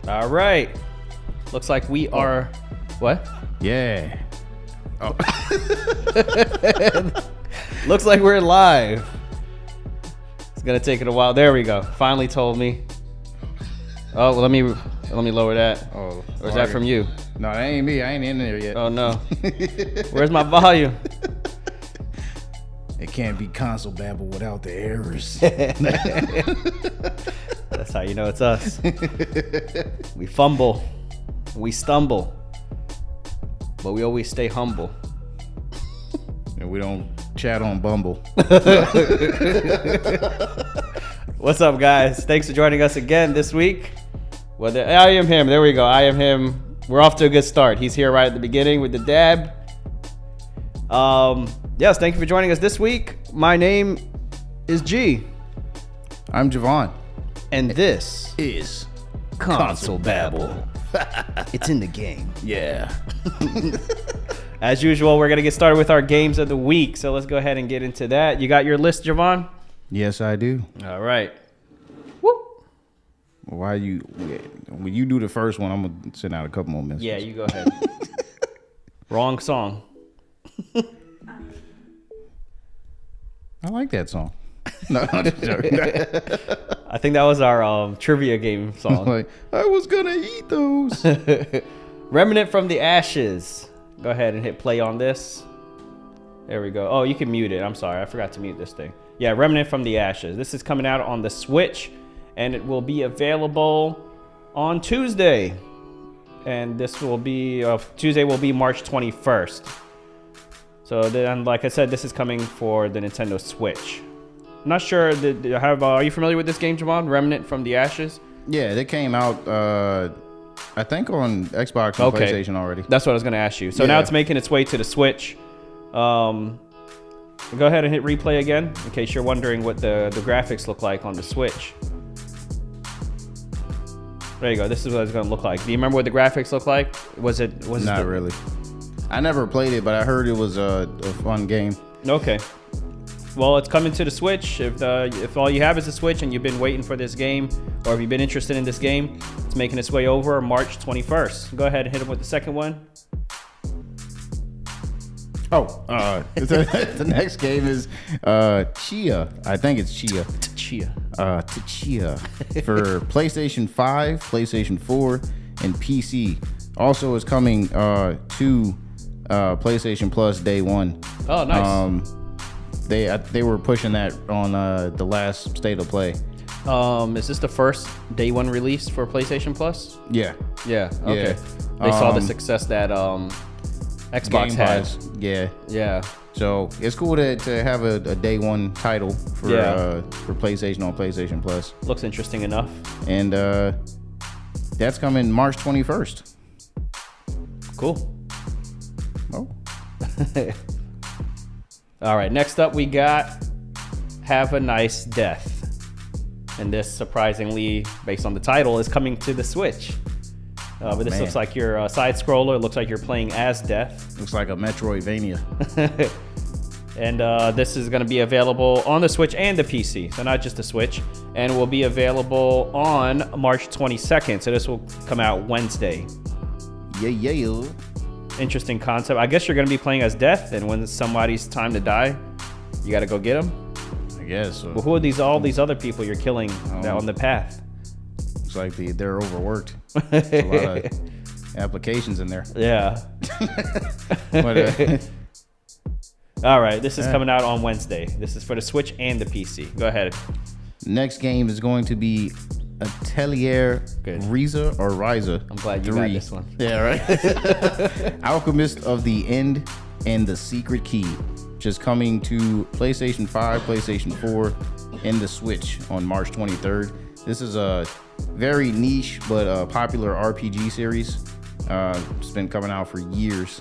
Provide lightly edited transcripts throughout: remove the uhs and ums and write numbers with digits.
All right. Looks like we are. What? Yeah. Oh. Looks like we're live. It's gonna take it a while. There we go. Finally told me. Oh, well, let me lower that. Oh, Or is that from you? No, that ain't me. I ain't in there yet. Oh no. Where's my volume? It can't be console babble without the errors. That's how you know it's us. We fumble, we stumble, but we always stay humble. And we don't chat on Bumble. What's up, guys? Thanks for joining us again this week. Well, I am him. There we go. I am him. We're off to a good start. He's here right at the beginning with the dab. Yes, thank you for joining us this week. My name is G. I'm Javon. And this Is Console Babble. It's in the game. Yeah. As usual, we're going to get started with our games of the week. So let's go ahead and get into that. You got your list, Javon? Yes, I do. All right. Woo. When you do the first one, I'm gonna send out a couple more minutes. Yeah, you go ahead. Wrong song. I like that song. No, I'm just joking. I think that was our trivia game song. Like, I was gonna eat those. Remnant from the Ashes. Go ahead and hit play on this. There we go. Oh, you can mute it. I'm sorry. I forgot to mute this thing. Yeah, Remnant from the Ashes. This is coming out on the Switch, and it will be available on Tuesday. And this will be, Tuesday will be March 21st. So then, like I said, this is coming for the Nintendo Switch. I'm not sure, are you familiar with this game, Javon? Remnant from the Ashes? Yeah, they came out, I think on Xbox and PlayStation already. That's what I was going to ask you. So now it's making its way to the Switch. Go ahead and hit replay again, in case you're wondering what the graphics look like on the Switch. There you go. This is what it's going to look like. Do you remember what the graphics look like? Not really. I never played it, but I heard it was a fun game. Okay. Well, it's coming to the Switch. If all you have is a Switch and you've been waiting for this game, or if you've been interested in this game, it's making its way over March 21st. Go ahead and hit them with the second one. Oh, the next game is Chia. I think it's Chia. Chia. Chia for PlayStation 5, PlayStation 4, and PC. Also, is coming to PlayStation Plus day one. Oh, nice. They were pushing that on the last State of Play. Is this the first day one release for PlayStation Plus? Yeah. Yeah. Okay. Yeah. They saw the success that Xbox had. Yeah. Yeah. So it's cool to have a day one title for PlayStation on PlayStation Plus. Looks interesting enough. And that's coming March 21st. Cool. Oh. All right. Next up, we got Have a Nice Death. And this, surprisingly, based on the title, is coming to the Switch. But this looks like your side scroller. It looks like you're playing as Death. Looks like a Metroidvania. And this is going to be available on the Switch and the PC. So not just the Switch. And will be available on March 22nd. So this will come out Wednesday. Yeah. Interesting concept. I guess you're going to be playing as Death. And when it's somebody's time to die, you got to go get them. I guess. But who are all these other people you're killing on the path? Looks like they're overworked. There's a lot of applications in there. Yeah. But, all right, this is coming out on Wednesday. This is for the Switch and the PC. Go ahead. Next game is going to be Atelier Ryza or Ryza. I'm glad you got this one. Yeah, right? Alchemist of the End and the Secret Key, which is coming to PlayStation 5, PlayStation 4, and the Switch on March 23rd. This is a very niche but popular RPG series. It's been coming out for years,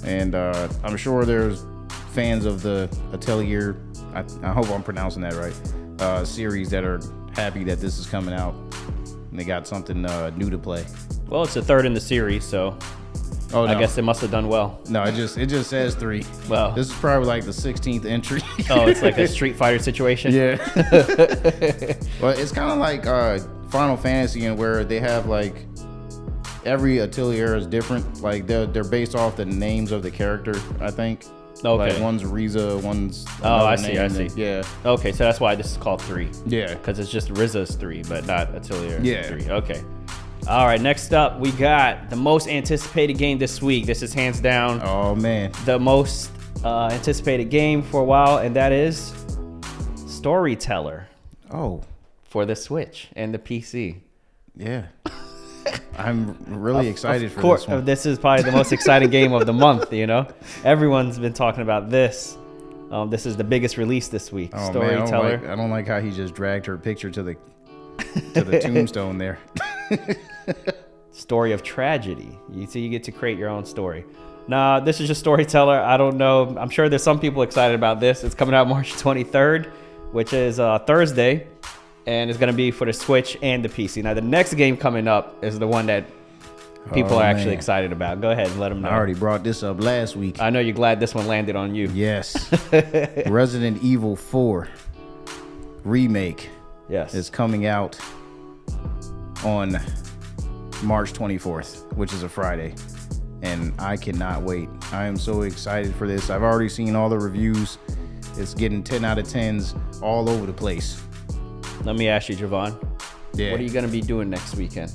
and I'm sure there's fans of the Atelier, I hope I'm pronouncing that right, series that are happy that this is coming out and they got something new to play. Well, it's the third in the series, so Oh, no. I guess they must have done well. No, it just says 3. Well, This is probably like the 16th entry. Oh, it's like a Street Fighter situation? Yeah. Well, it's kind of like Final Fantasy, and where they have like every atelier is different. Like they're based off the names of the character, I think. Okay. Like one's Riza, one's I see. Yeah. Okay, so that's why this is called 3. Yeah. Because it's just Rizza's 3, but not Atelier 3. Yeah. Okay. All right, next up, we got the most anticipated game this week. This is hands down Oh man. the most anticipated game for a while, and that is Storyteller Oh. for the Switch and the PC. Yeah. I'm really excited for course, this one. this is probably the most exciting game of the month, you know? Everyone's been talking about this. This is the biggest release this week. Oh, Storyteller. man, I don't like how he just dragged her picture to the tombstone there. Story of tragedy. You get to create your own story. Nah, this is just Storyteller. I don't know. I'm sure there's some people excited about this. It's coming out March 23rd, which is Thursday, and it's going to be for the Switch and the PC. Now, the next game coming up is the one that people are actually excited about. Go ahead and let them know. I already brought this up last week. I know you're glad this one landed on you. Yes. Resident Evil 4 remake Yes. is coming out on March 24th, which is a Friday. And I cannot wait. I am so excited for this. I've already seen all the reviews. It's getting 10 out of 10s all over the place. Let me ask you, Javon. Yeah. What are you going to be doing next weekend?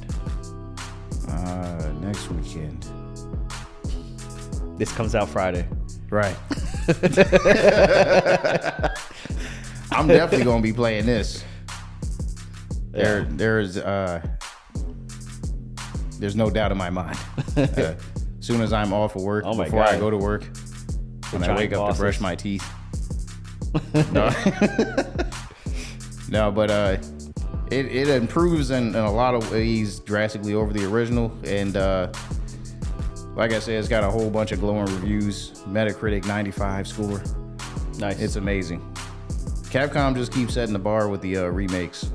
Next weekend. This comes out Friday. Right. I'm definitely gonna be playing this. Yeah. There's no doubt in my mind. As soon as I'm off of work, Oh my before God. I go to work, when I giant wake up bosses. to brush my teeth. No, no, but it improves in a lot of ways drastically over the original, and like I said, it's got a whole bunch of glowing reviews. Metacritic 95 score. Nice. It's amazing. Capcom just keeps setting the bar with the remakes.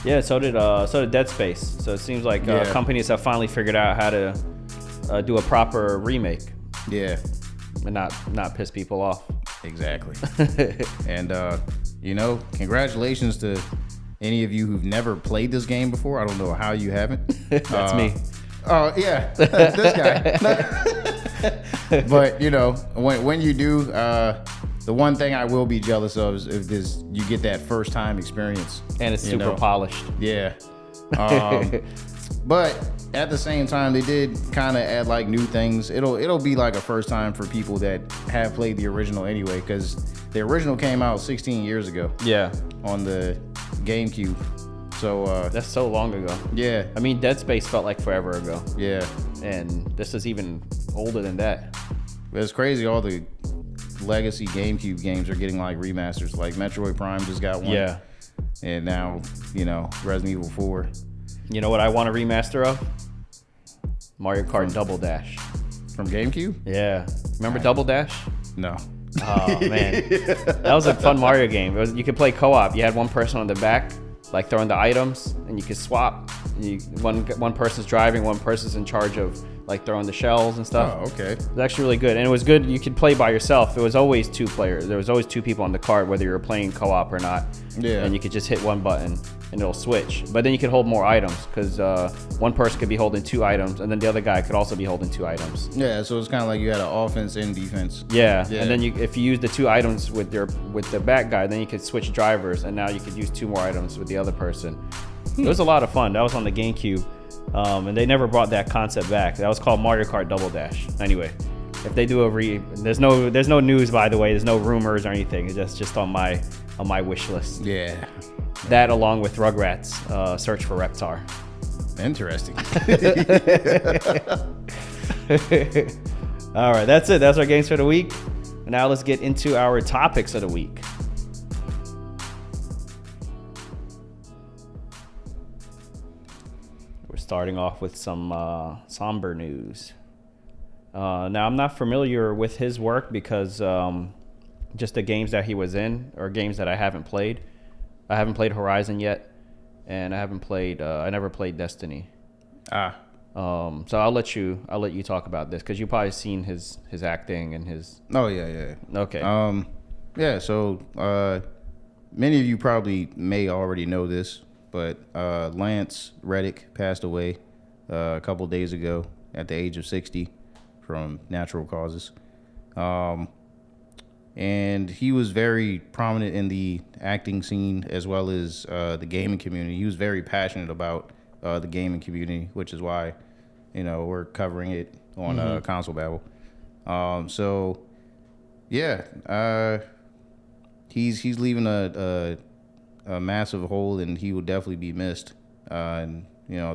Yeah, so did Dead Space. So it seems like Yeah. companies have finally figured out how to do a proper remake Yeah, and not piss people off. exactly. And congratulations to any of you who've never played this game before. I don't know how you haven't. That's me. Oh yeah, this guy. But when you do, the one thing I will be jealous of is if you get that first time experience. And it's super polished. Yeah. But at the same time, they did kind of add like new things. It'll be like a first time for people that have played the original anyway, because the original came out 16 years ago Yeah. on the GameCube. So That's so long ago. yeah, I mean, Dead Space felt like forever ago. yeah. And this is even older than that. It's crazy. All the legacy GameCube games are getting like remasters. Like Metroid Prime just got one. Yeah. And now, Resident Evil 4. You know what I want a remaster of? Mario Kart Double Dash. From GameCube? Yeah. Remember Double Dash? No. Oh, man. That was a fun Mario game. You could play co-op. You had one person on the back, like throwing the items, and you could swap. One person's driving, one person's in charge of like throwing the shells and stuff. Oh, okay. It was actually really good, and it was good. You could play by yourself. It was always 2 players. There was always 2 people on the cart, whether you were playing co-op or not. Yeah. And you could just hit one button and it'll switch. But then you could hold more items because one person could be holding 2 items, and then the other guy could also be holding 2 items. Yeah, so it's kind of like you had an offense and defense. Yeah. Yeah. And then if you use the 2 items with the back guy, then you could switch drivers, and now you could use 2 more items with the other person. It was a lot of fun. That was on the GameCube. And they never brought that concept back. That was called Mario Kart Double Dash. Anyway, if they do there's no news, by the way. There's no rumors or anything. It's just on my wish list. Yeah. That along with Rugrats, Search for Reptar. Interesting. All right, that's it. That's our games for the week. And now let's get into our topics of the week. We're starting off with some somber news. Now, I'm not familiar with his work because just the games that he was in are games that I haven't played. I haven't played Horizon yet, and I never played Destiny. So I'll let you talk about this because you've probably seen his acting and his. Oh yeah. Okay. Yeah. So many of you probably may already know this, but Lance Reddick passed away a couple days ago at the age of 60 from natural causes. And he was very prominent in the acting scene as well as the gaming community. He was very passionate about the gaming community, which is why, we're covering it on Console Babble. So, yeah, he's leaving a massive hole, and he will definitely be missed. And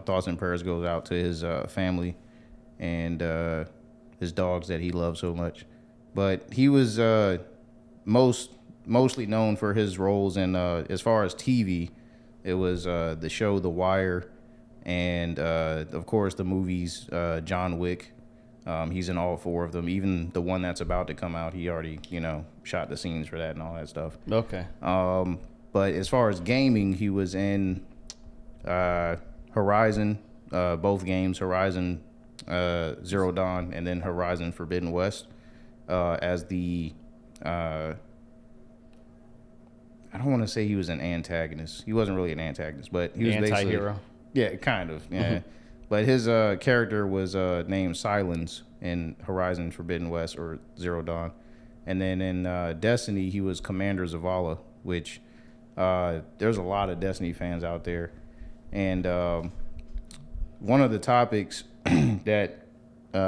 thoughts and prayers goes out to his family and his dogs that he loved so much. But he was mostly known for his roles in as far as TV, it was the show The Wire, and of course the movies John Wick. He's in all 4 of them. Even the one that's about to come out, he already shot the scenes for that and all that stuff. Okay. But as far as gaming, he was in Horizon, both games, Horizon Zero Dawn and then Horizon Forbidden West, as the I don't want to say he was an antagonist. He wasn't really an antagonist, but he was anti-hero. Yeah, kind of. Yeah. But his character was named Silence in Horizon Forbidden West or Zero Dawn. And then in Destiny, he was Commander Zavala, which there's a lot of Destiny fans out there. And one of the topics that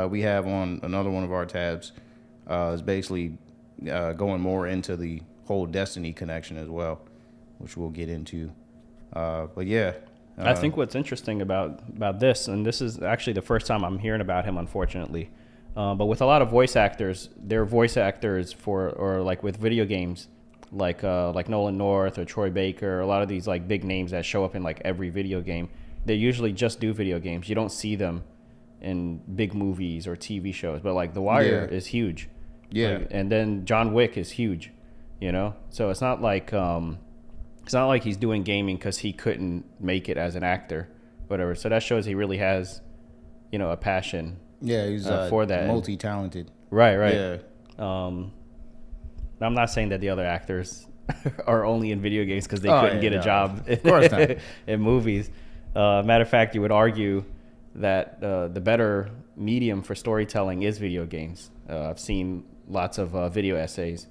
we have on another one of our tabs is basically going more into the whole Destiny connection as well, which we'll get into. But yeah. I think what's interesting about this, and this is actually the first time I'm hearing about him, unfortunately, but with a lot of voice actors, they're voice actors or like with video games, like Nolan North or Troy Baker, a lot of these like big names that show up in like every video game. They usually just do video games. You don't see them in big movies or TV shows, but like The Wire is huge. Yeah. And then John Wick is huge, so it's not like he's doing gaming because he couldn't make it as an actor, whatever. So that shows he really has, a passion. Yeah, he's for that. Multi-talented. Right. Yeah. I'm not saying that the other actors are only in video games because they couldn't get a job of course not. in movies. Matter of fact, you would argue that the better medium for storytelling is video games. I've seen lots of video essays,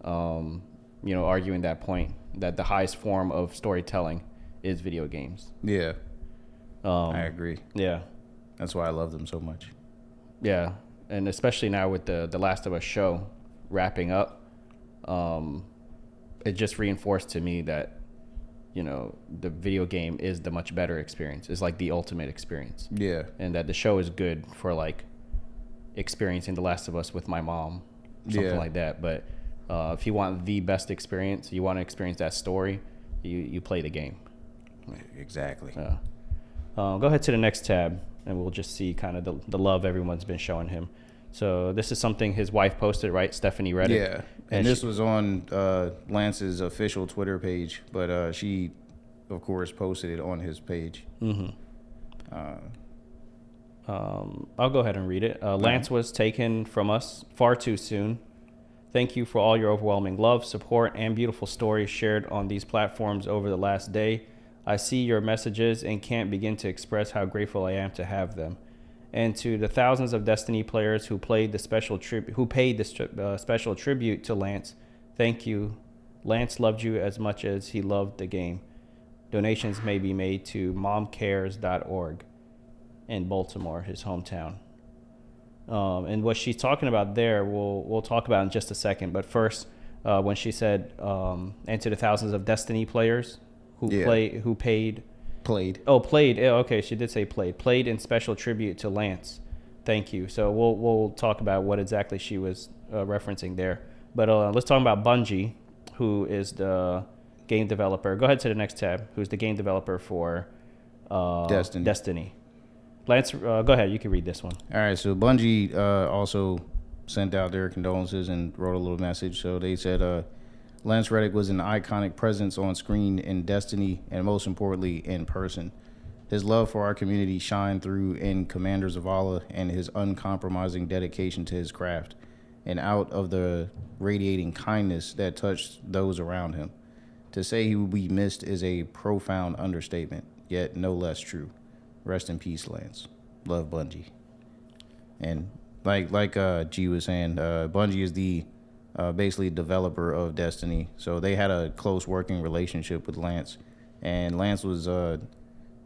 arguing that point, that the highest form of storytelling is video games. Yeah, I agree. Yeah. That's why I love them so much. Yeah, and especially now with the Last of Us show wrapping up, it just reinforced to me that, the video game is the much better experience. It's like the ultimate experience. Yeah. And that the show is good for like experiencing The Last of Us with my mom, something like that. But if you want the best experience, you want to experience that story, you play the game. Exactly. Go ahead to the next tab, and we'll just see kind of the love everyone's been showing him. So this is something his wife posted, right? Stephanie Reddick. Yeah. And this was on Lance's official Twitter page, but she, of course, posted it on his page. Mm-hmm. I'll go ahead and read it. Lance was taken from us far too soon. Thank you for all your overwhelming love, support, and beautiful stories shared on these platforms over the last day. I see your messages and can't begin to express how grateful I am to have them. And to the thousands of Destiny players who paid the special tribute to Lance, thank you. Lance loved you as much as he loved the game. Donations may be made to momcares.org in Baltimore, his hometown. And what she's talking about there, we'll talk about in just a second. But first, when she said, and to the thousands of Destiny players who played. Oh, played. Yeah, okay, she did say played. Played in special tribute to Lance. Thank you. So we'll talk about what exactly she was referencing there. But let's talk about Bungie, who is the game developer. Go ahead to the next tab. Who's the game developer for Destiny. Lance, go ahead. You can read this one. All right. So Bungie also sent out their condolences and wrote a little message. So they said, Lance Reddick was an iconic presence on screen in Destiny and most importantly in person. His love for our community shined through in Commander Zavala and his uncompromising dedication to his craft and out of the radiating kindness that touched those around him. To say he will be missed is a profound understatement, yet no less true. Rest in peace, Lance. Love, Bungie. And like G was saying, Bungie is the basically developer of Destiny, so they had a close working relationship with Lance, and Lance was,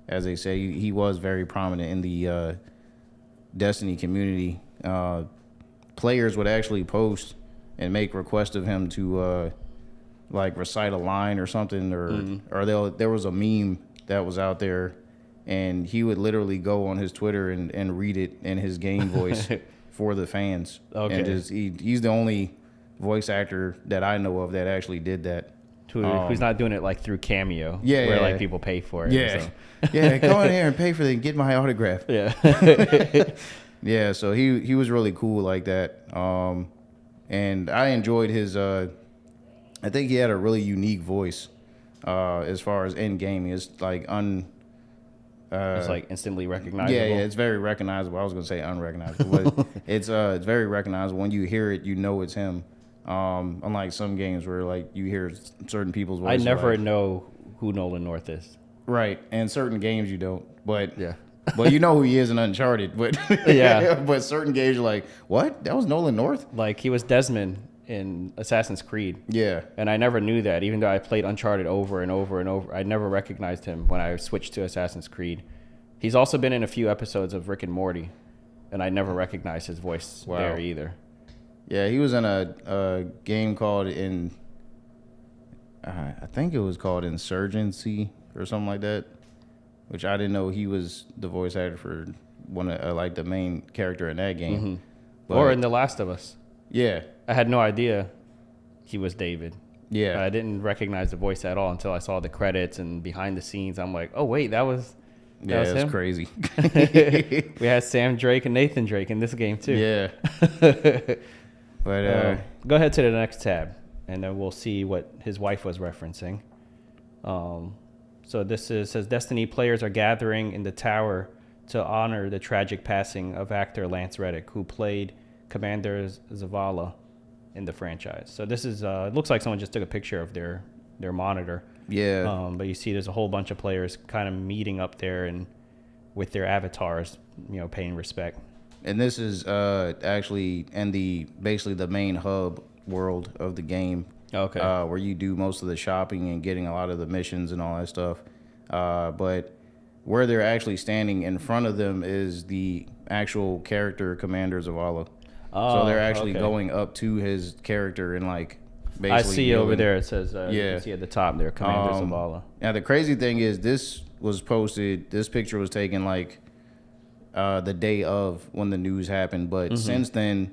as they say, he was very prominent in the Destiny community. Players would actually post and make requests of him to like recite a line or something, or there was a meme that was out there, and he would literally go on his Twitter and read it in his game voice for the fans. Okay. And just he's the only voice actor that I know of that actually did that. Who's not doing it like through Cameo, Yeah, where yeah. like people pay for it. Yeah, So. yeah. Come in here and pay for it and get my autograph. Yeah. Yeah, so he was really cool like that. And I enjoyed his. I think he had a really unique voice as far as in gaming. It's like It's like instantly recognizable. Yeah, it's very recognizable. I was gonna say unrecognizable, but it's very recognizable. When you hear it, you know it's him. Unlike some games where like you hear certain people's voices. I never like, know who Nolan North is. Right, and certain games you don't. But Yeah. but you know who he is in Uncharted. But Yeah. but certain games you're like, what? That was Nolan North? Like he was Desmond in Assassin's Creed. Yeah. And I never knew that, even though I played Uncharted over and over and over. I never recognized him when I switched to Assassin's Creed. He's also been in a few episodes of Rick and Morty, and I never recognized his voice there either. Yeah, he was in a game called I think it was called Insurgency or something like that, which I didn't know he was the voice actor for one of like the main character in that game. Mm-hmm. But, Or in The Last of Us. Yeah. I had no idea he was David. Yeah. I didn't recognize the voice at all until I saw the credits and behind the scenes. I'm like, oh, wait, that was That's him? crazy. We had Sam Drake and Nathan Drake in this game, too. Yeah. But go ahead to the next tab, and then we'll see what his wife was referencing. So this says Destiny players are gathering in the tower to honor the tragic passing of actor Lance Reddick, who played Commander Zavala in the franchise. So this is it looks like someone just took a picture of their monitor. yeah. But you see there's a whole bunch of players kind of meeting up there and with their avatars, paying respect. And this is actually in basically the main hub world of the game. Okay. Where you do most of the shopping and getting a lot of the missions and all that stuff. But where they're actually standing in front of them is the actual character Commander Zavala. So they're actually going up to his character and like basically. I see over there. It says you Yeah. can see at the top there, Commander Zavala. Now the crazy thing is this picture was taken like the day of when the news happened, but since then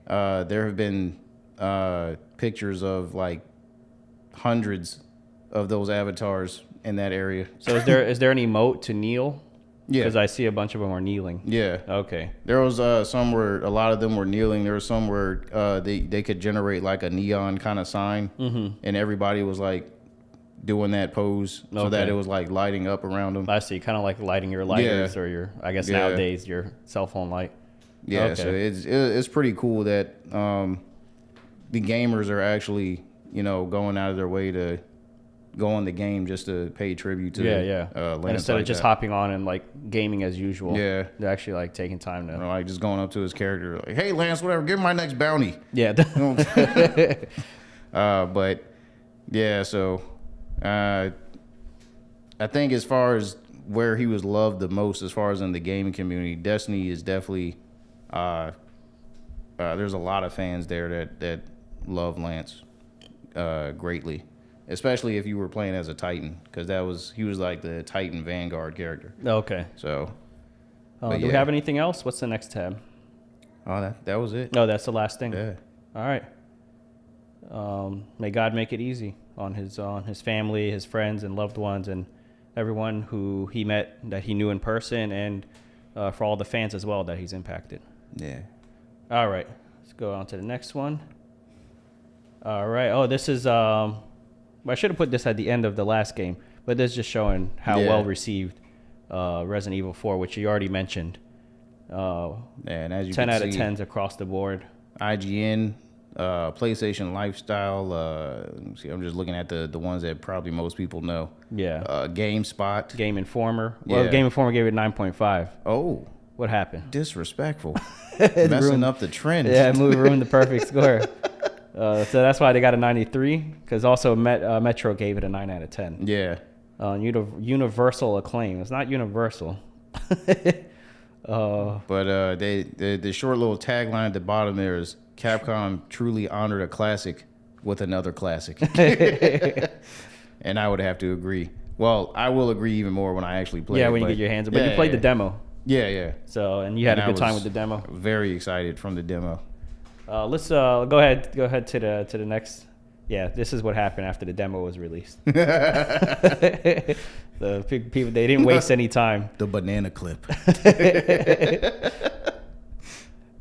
there have been pictures of like hundreds of those avatars in that area. So is there an emote to kneel? Yeah. Because I see a bunch of them are kneeling. Yeah. Okay. There was some where a lot of them were kneeling. There was some where they could generate like a neon kind of sign, and everybody was like doing that pose so that Okay. it was like lighting up around them. I see. Kind of like lighting your lighters or your, I guess Yeah. nowadays, your cell phone light. Yeah, Okay. so it's pretty cool that the gamers are actually going out of their way to go on the game just to pay tribute to And Lance instead like of just that. hopping on and like gaming as usual. Yeah. They're actually like taking time to. Like just going up to his character like, hey Lance, whatever, give me my next bounty. Yeah. But yeah, so I think as far as where he was loved the most, as far as in the gaming community, Destiny is definitely there's a lot of fans there that love Lance greatly, especially if you were playing as a Titan, because he was like the Titan Vanguard character. Okay. So Do but we yeah. have anything else? What's the next tab? Oh, that was it. No, that's the last thing. Yeah. All right. May God make it easy on his family, his friends, and loved ones, and everyone who he met that he knew in person, and for all the fans as well that he's impacted. Yeah. All right. Let's go on to the next one. All right. Oh, this is I should have put this at the end of the last game, but this is just showing how well received Resident Evil 4, which you already mentioned. And as you 10 can out of see, 10s across the board. IGN PlayStation Lifestyle. Let me see, I'm just looking at the ones that probably most people know. Yeah. GameSpot. Game Informer. Well, Yeah. Game Informer gave it 9.5. Oh, What happened? disrespectful. Messing up the trend. Yeah, ruined the perfect score. So that's why they got a 93. Because also Metro gave it a 9 out of 10. Yeah. Universal acclaim. It's not universal. But the short little tagline at the bottom there is Capcom truly honored a classic with another classic. And I would have to agree. Well, I will agree even more when I actually play. Yeah, it, when you but get your hands on it. But you played the demo. Yeah. So, and you had And a good I time was with the demo. Very excited from the demo. Let's go ahead to the next. Yeah, this is what happened after the demo was released. The people, they didn't waste any time. The banana clip.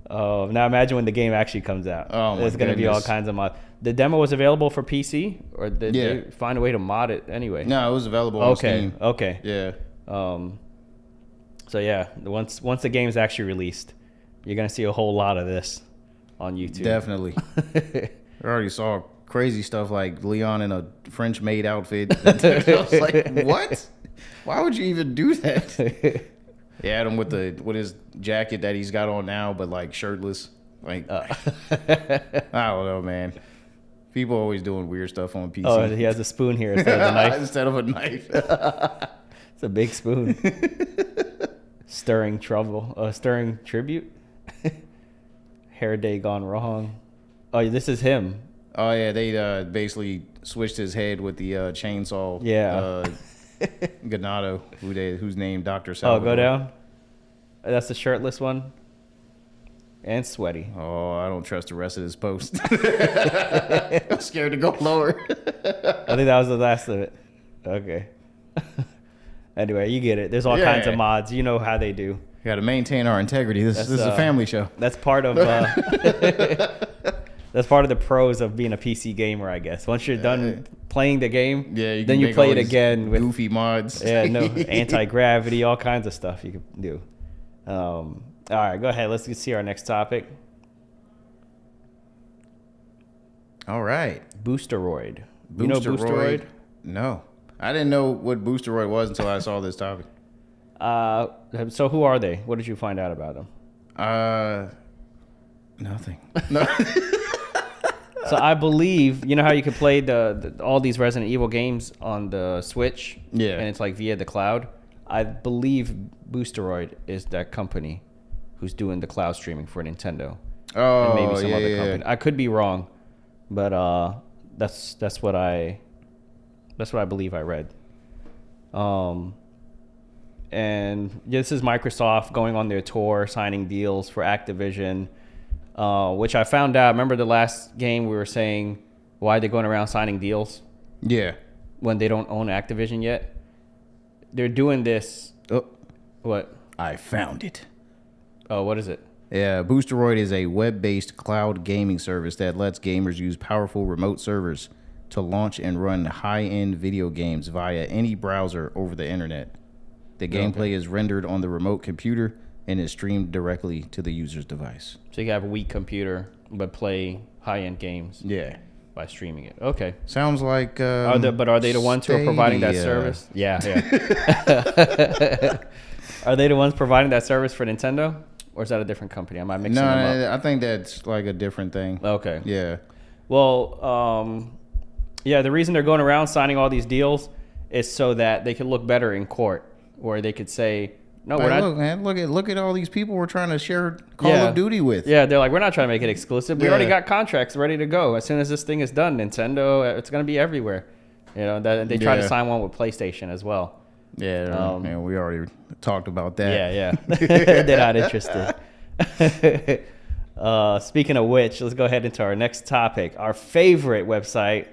Now imagine when the game actually comes out. Oh my There's going to be all goodness. kinds of mods. The demo was available for PC, or did they find a way to mod it anyway? No, it was available on Steam. Okay. Yeah. So yeah, once the game is actually released, you're going to see a whole lot of this on YouTube. Definitely. I already saw crazy stuff like Leon in a French maid outfit. I was like, what? Why would you even do that? He had him with his jacket that he's got on now, but like shirtless. Like, I don't know, man. People always doing weird stuff on PC. Oh, he has a spoon here instead of a knife. Instead of a knife. It's a big spoon. Stirring tribute. Hair day gone wrong. Oh, this is him. Oh yeah, they basically switched his head with the chainsaw. Yeah. Ganado, who's named Dr. Oh, Salvador. go down. That's the shirtless one. And sweaty. Oh, I don't trust the rest of this post. I'm scared to go lower. I think that was the last of it. Okay. Anyway, you get it. There's all kinds of mods. You know how they do. Got to maintain our integrity. This is a family show. That's part of that's part of the pros of being a PC gamer, I guess. Once you're done playing the game, you then you play it again with goofy mods. Yeah, no anti-gravity, all kinds of stuff you can do. All right, go ahead. Let's see our next topic. All right. Boosteroid. You know Boosteroid? No. I didn't know what Boosteroid was until I saw this topic. So who are they? What did you find out about them? Nothing. No. So I believe, you know how you can play all these Resident Evil games on the Switch? Yeah. And it's like via the cloud? I believe Boosteroid is that company who's doing the cloud streaming for Nintendo. Oh, and maybe some other company. I could be wrong, but that's what I believe I read. And this is Microsoft going on their tour, signing deals for Activision, which I found out. Remember the last game we were saying why they're going around signing deals? Yeah. When they don't own Activision yet? They're doing this. Oh, what? I found it. Oh, what is it? Yeah, Boosteroid is a web-based cloud gaming service that lets gamers use powerful remote servers to launch and run high-end video games via any browser over the internet. The gameplay is rendered on the remote computer and is streamed directly to the user's device. So you can have a weak computer, but play high-end games. Yeah. By streaming it. Okay. Sounds like... are they the ones who are providing that service? Yeah. Are they the ones providing that service for Nintendo? Or is that a different company? Am I mixing them up? No, I think that's like a different thing. Okay. Yeah. Well, the reason they're going around signing all these deals is so that they can look better in court, where they could say, "No, we're not." Look, man, look at all these people we're trying to share Call of Duty with. Yeah, they're like, we're not trying to make it exclusive. We already got contracts ready to go. As soon as this thing is done, Nintendo, it's going to be everywhere. You know, they try to sign one with PlayStation as well. Yeah, man, we already talked about that. Yeah. They're not interested. Speaking of which, let's go ahead into our next topic. Our favorite website,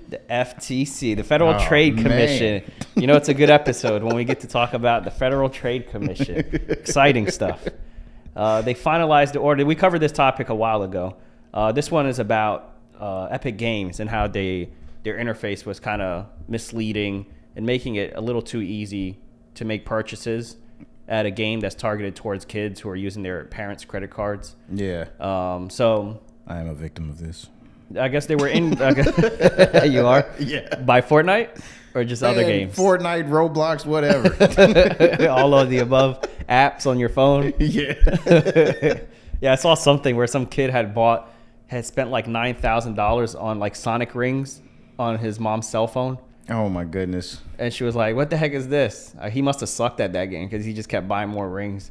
the FTC, the Federal Trade Commission. You know, it's a good episode when we get to talk about the Federal Trade Commission. Exciting stuff. They finalized the order. We covered this topic a while ago. This one is about Epic Games and how their interface was kind of misleading and making it a little too easy to make purchases at a game that's targeted towards kids who are using their parents' credit cards. Yeah. So I am a victim of this. I guess they were in. You are? Yeah. By Fortnite or just other games? Fortnite, Roblox, whatever. All of the above apps on your phone. Yeah. Yeah, I saw something where some kid had spent like $9,000 on like Sonic rings on his mom's cell phone. Oh my goodness. And she was like, "What the heck is this?" He must have sucked at that game because he just kept buying more rings.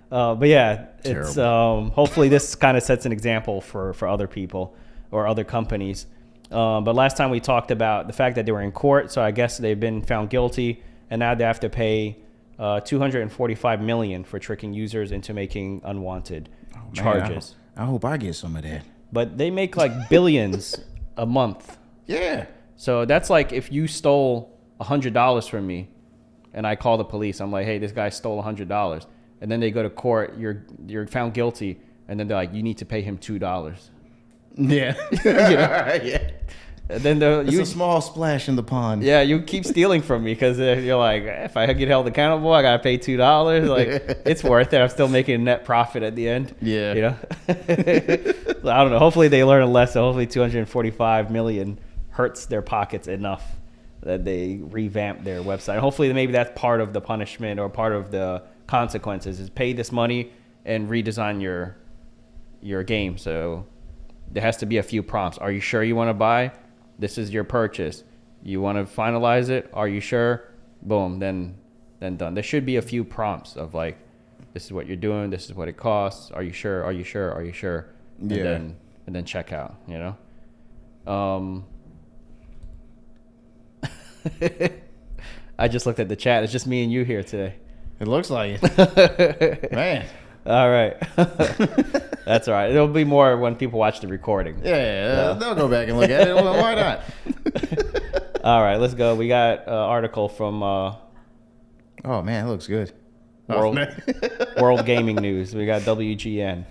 But yeah, it's hopefully this kind of sets an example for other people or other companies. But last time we talked about the fact that they were in court, so I guess they've been found guilty, and now they have to pay $245 million for tricking users into making unwanted charges. I hope I get some of that. But they make like billions a month. Yeah. So that's like if you stole $100 from me, and I call the police, I'm like, "Hey, this guy stole $100," and then they go to court, you're found guilty, and then they're like, "You need to pay him $2." Yeah. Yeah. And then It's a small splash in the pond. Yeah, you keep stealing from me because you're like, if I get held accountable, I gotta pay $2. Like, it's worth it. I'm still making a net profit at the end. Yeah. You know. So I don't know. Hopefully they learn a lesson. Hopefully 245 million hurts their pockets enough that they revamp their website. Hopefully maybe that's part of the punishment or part of the consequences is pay this money and redesign your game. So there has to be a few prompts. Are you sure you want to buy? This is your purchase. You want to finalize it? Are you sure? Boom, then done. There should be a few prompts of like, this is what you're doing. This is what it costs. Are you sure? Are you sure? Are you sure? And then check out. You know. I just looked at the chat. It's just me and you here today. It looks like it. Man. All right. That's all right. There'll be more when people watch the recording. Yeah, they'll go back and look at it. Well, why not? All right, let's go. We got an article from oh, man, it looks good. World Gaming News. We got WGN.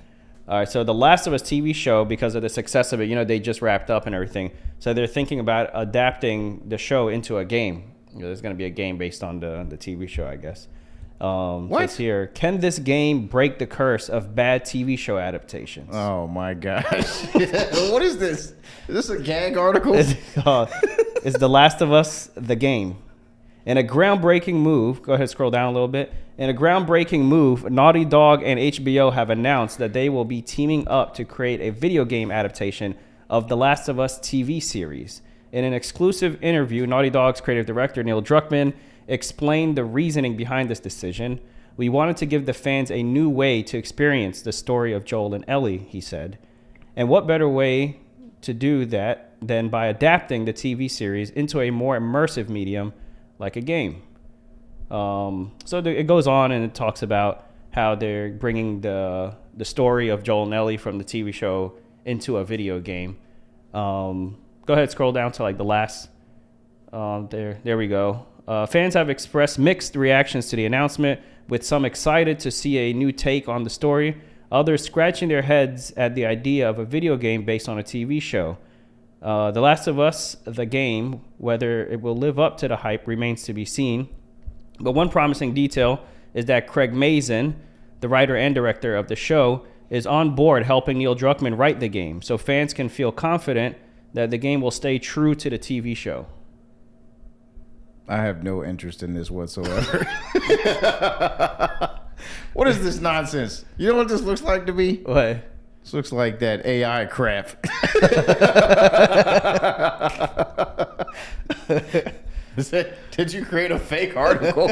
All right, so the Last of Us TV show, because of the success of it, you know, they just wrapped up and everything. So they're thinking about adapting the show into a game. You know, there's going to be a game based on the TV show, I guess. What? It's here. Can this game break the curse of bad TV show adaptations? Oh my gosh! What is this? Is this a gag article? It's The Last of Us, the game. In a groundbreaking move, go ahead, scroll down a little bit. In a groundbreaking move, Naughty Dog and HBO have announced that they will be teaming up to create a video game adaptation of The Last of Us TV series. In an exclusive interview, Naughty Dog's creative director, Neil Druckmann, explained the reasoning behind this decision. "We wanted to give the fans a new way to experience the story of Joel and Ellie," he said. "And what better way to do that than by adapting the TV series into a more immersive medium like a game?" It goes on and it talks about how they're bringing the story of Joel and Ellie from the TV show into a video game. Go ahead, scroll down to like the last. There we go. Fans have expressed mixed reactions to the announcement, with some excited to see a new take on the story, others scratching their heads at the idea of a video game based on a TV show. The Last of Us, the game, whether it will live up to the hype remains to be seen. But one promising detail is that Craig Mazin, the writer and director of the show, is on board helping Neil Druckmann write the game, so fans can feel confident that the game will stay true to the TV show. I have no interest in this whatsoever. What is this nonsense? You know what this looks like to me? What? This looks like that AI crap. Did you create a fake article?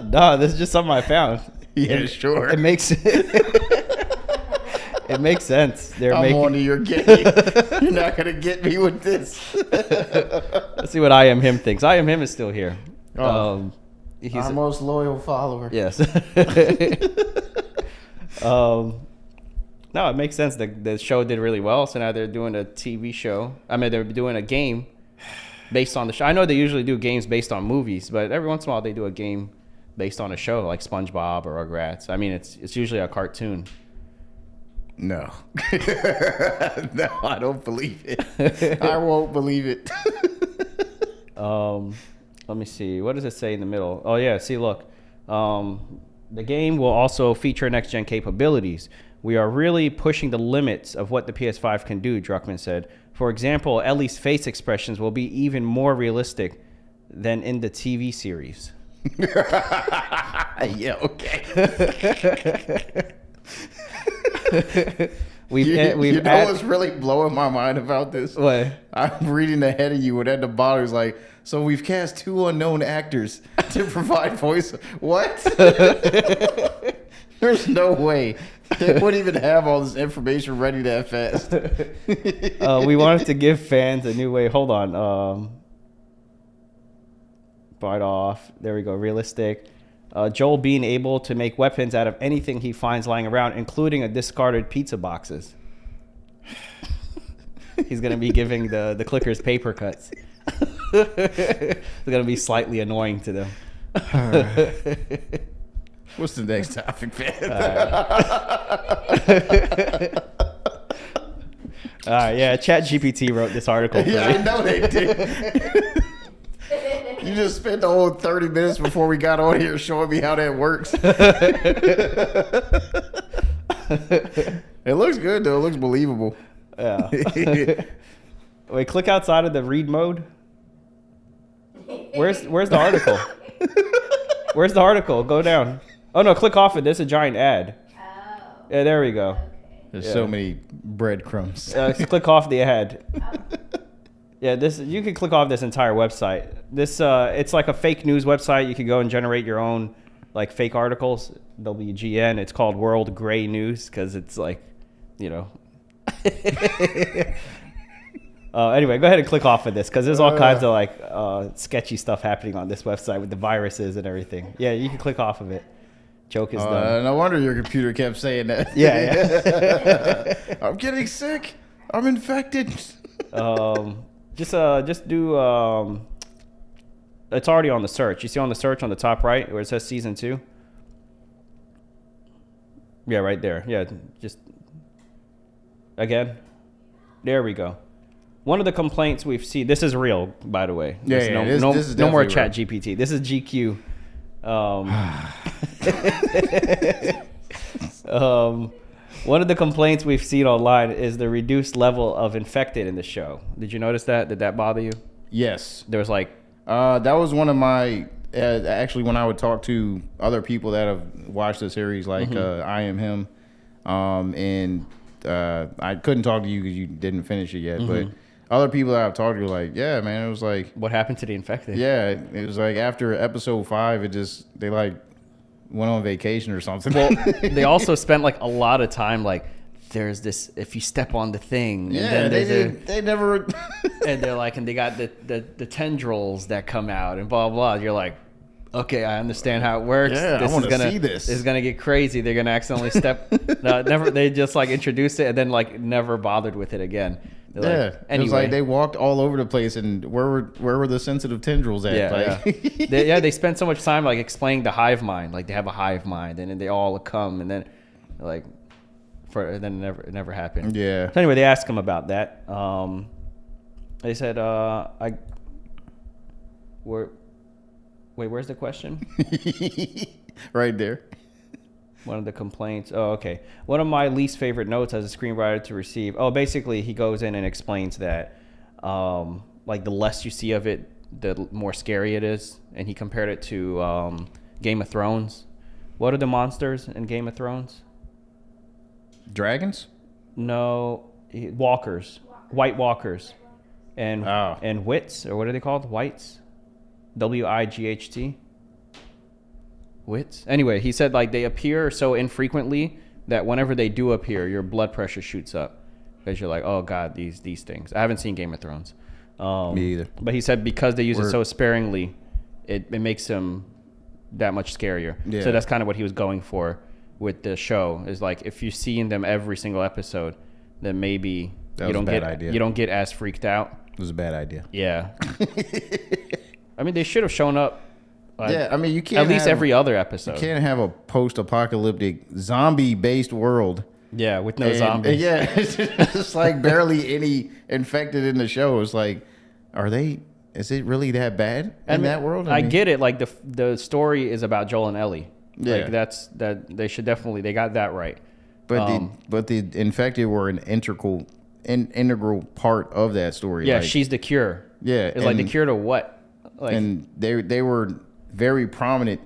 No, this is just something I found. Yeah, sure. It makes it makes sense. I'm on to your game. You're not gonna get me with this. Let's see what I Am Him thinks. I Am Him is still here. He's our most loyal follower. Yes. No, it makes sense. The show did really well, so now they're doing a TV show. I mean, they're doing a game based on the show. I know they usually do games based on movies, but every once in a while they do a game based on a show, like SpongeBob or Rugrats. I mean, it's usually a cartoon. No. No, I don't believe it. I won't believe it. Let me see. What does it say in the middle? Oh, yeah. See, look. The game will also feature next-gen capabilities. We are really pushing the limits of what the PS5 can do, Druckmann said. For example, Ellie's face expressions will be even more realistic than in the TV series. Yeah, okay. We've what's really blowing my mind about this? What? I'm reading ahead of you, and at the bottom it's like, so we've cast 2 unknown actors to provide voice. What? There's no way they wouldn't even have all this information ready that fast. We wanted to give fans a new way. Hold on. Bite off. There we go. Realistic. Joel being able to make weapons out of anything he finds lying around, including a discarded pizza boxes. He's going to be giving the clickers paper cuts. It's going to be slightly annoying to them. What's the next topic, man? All right, yeah, ChatGPT wrote this article for Yeah, me. I know they did. You just spent the whole 30 minutes before we got on here showing me how that works. It looks good, though. It looks believable. Yeah. Wait, click outside of the read mode. Where's the article? Where's the article? Go down. Oh no, click off it. There's a giant ad. Oh. Yeah, there we go. There's so many breadcrumbs. Click off the ad. Yeah, this you can click off this entire website. This it's like a fake news website. You can go and generate your own like fake articles. WGN. It's called World Gray News because it's like, you know. Anyway, go ahead and click off of this because there's all kinds of like sketchy stuff happening on this website with the viruses and everything. Yeah, you can click off of it. Joke is done. No wonder your computer kept saying that. Yeah. I'm getting sick. I'm infected. Just do. It's already on the search. You see on the search on the top right where it says season 2. Yeah, right there. Yeah, just again. There we go. One of the complaints we've seen. This is real, by the way. Yeah, this is no more definitely Chat GPT. This is GQ. One of the complaints we've seen online is the reduced level of infected in the show. Did you notice that? Did that bother you? Yes. There was like... that was one of my... actually, when I would talk to other people that have watched the series, like I Am Him, and I couldn't talk to you because you didn't finish it yet, but other people that I've talked to were like, yeah, man, it was like... What happened to the infected? Yeah, it was like after episode 5, they like went on vacation or something. Well, they also spent like a lot of time like, there's this, if you step on the thing. Yeah, and then they never... and they're like, and they got the tendrils that come out and blah, blah. You're like, okay, I understand how it works. Yeah, I want to see this. This is going to get crazy. They're going to accidentally step. No, never. They just like introduced it and then like never bothered with it again. Yeah, like, it was like they walked all over the place, and where were the sensitive tendrils at? Yeah, like, they spent so much time like explaining the hive mind. Like they have a hive mind, and then they all come, and then like then it never happened. Yeah. So anyway, they asked him about that. They said, where's the question? Right there. One of the complaints. Oh, okay. One of my least favorite notes as a screenwriter to receive. Oh, basically, he goes in and explains that, like, the less you see of it, the more scary it is. And he compared it to Game of Thrones. What are the monsters in Game of Thrones? Dragons? No, walkers, White Walkers, and wits, or what are they called? Whites, WIGHT. Wits. Anyway, he said like they appear so infrequently that whenever they do appear, your blood pressure shoots up because you're like, oh god, these things. I haven't seen Game of Thrones. Me either. But he said because they use it so sparingly, it makes them that much scarier. Yeah. So that's kind of what he was going for with the show. Is like if you see in them every single episode, then maybe you don't get as freaked out. It was a bad idea. Yeah. I mean, they should have shown up. Yeah, I mean, you can't at least every other episode. You can't have a post-apocalyptic zombie-based world. Yeah, with no zombies. Yeah, it's just like barely any infected in the show. It's like, is it really that bad in that world? I get it. Like the story is about Joel and Ellie. Yeah. Like they should definitely, they got that right. But the infected were an integral part of that story. Yeah, like, she's the cure. Yeah, it's like the cure to what? Like, and they were very prominent.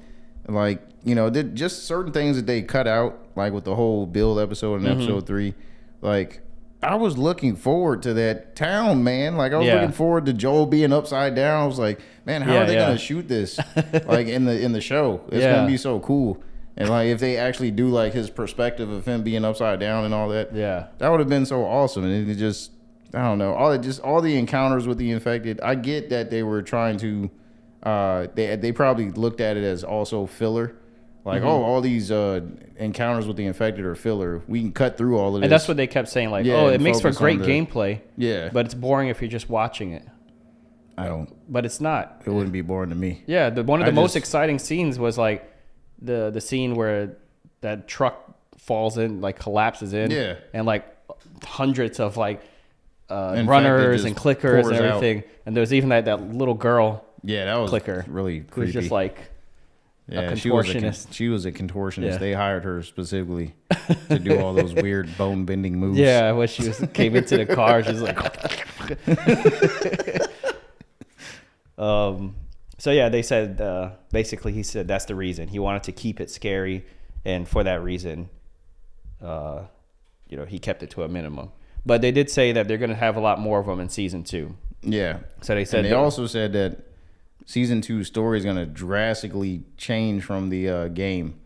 Like, you know, just certain things that they cut out, like with the whole Bill episode in episode 3. Like, I was looking forward to that town, man. Like, I was looking forward to Joel being upside down. I was like, man, how are they gonna shoot this? Like in the show, it's gonna be so cool. And like, if they actually do like his perspective of him being upside down and all that, that would have been so awesome. And it just, I don't know, all the encounters with the infected. I get that they were trying to, they probably looked at it as also filler. Like, all these encounters with the infected are filler. We can cut through all of this. And that's what they kept saying. Like, it makes for great gameplay. Yeah. But it's boring if you're just watching it. I don't. But it's not. It wouldn't be boring to me. Yeah. One of the most exciting scenes was like the scene where that truck falls in, like collapses in. Yeah. And like hundreds of like runners and clickers and everything. Out. And there's even that little girl. Yeah, that was clicker really creepy. Who was just like a contortionist. She was a contortionist. Yeah. They hired her specifically to do all those weird bone bending moves. Yeah, when she came into the car, she's like. So yeah, they said basically he said that's the reason he wanted to keep it scary, and for that reason, he kept it to a minimum. But they did say that they're going to have a lot more of them in season 2. Yeah. So they said they also said that season 2 story is going to drastically change from the game.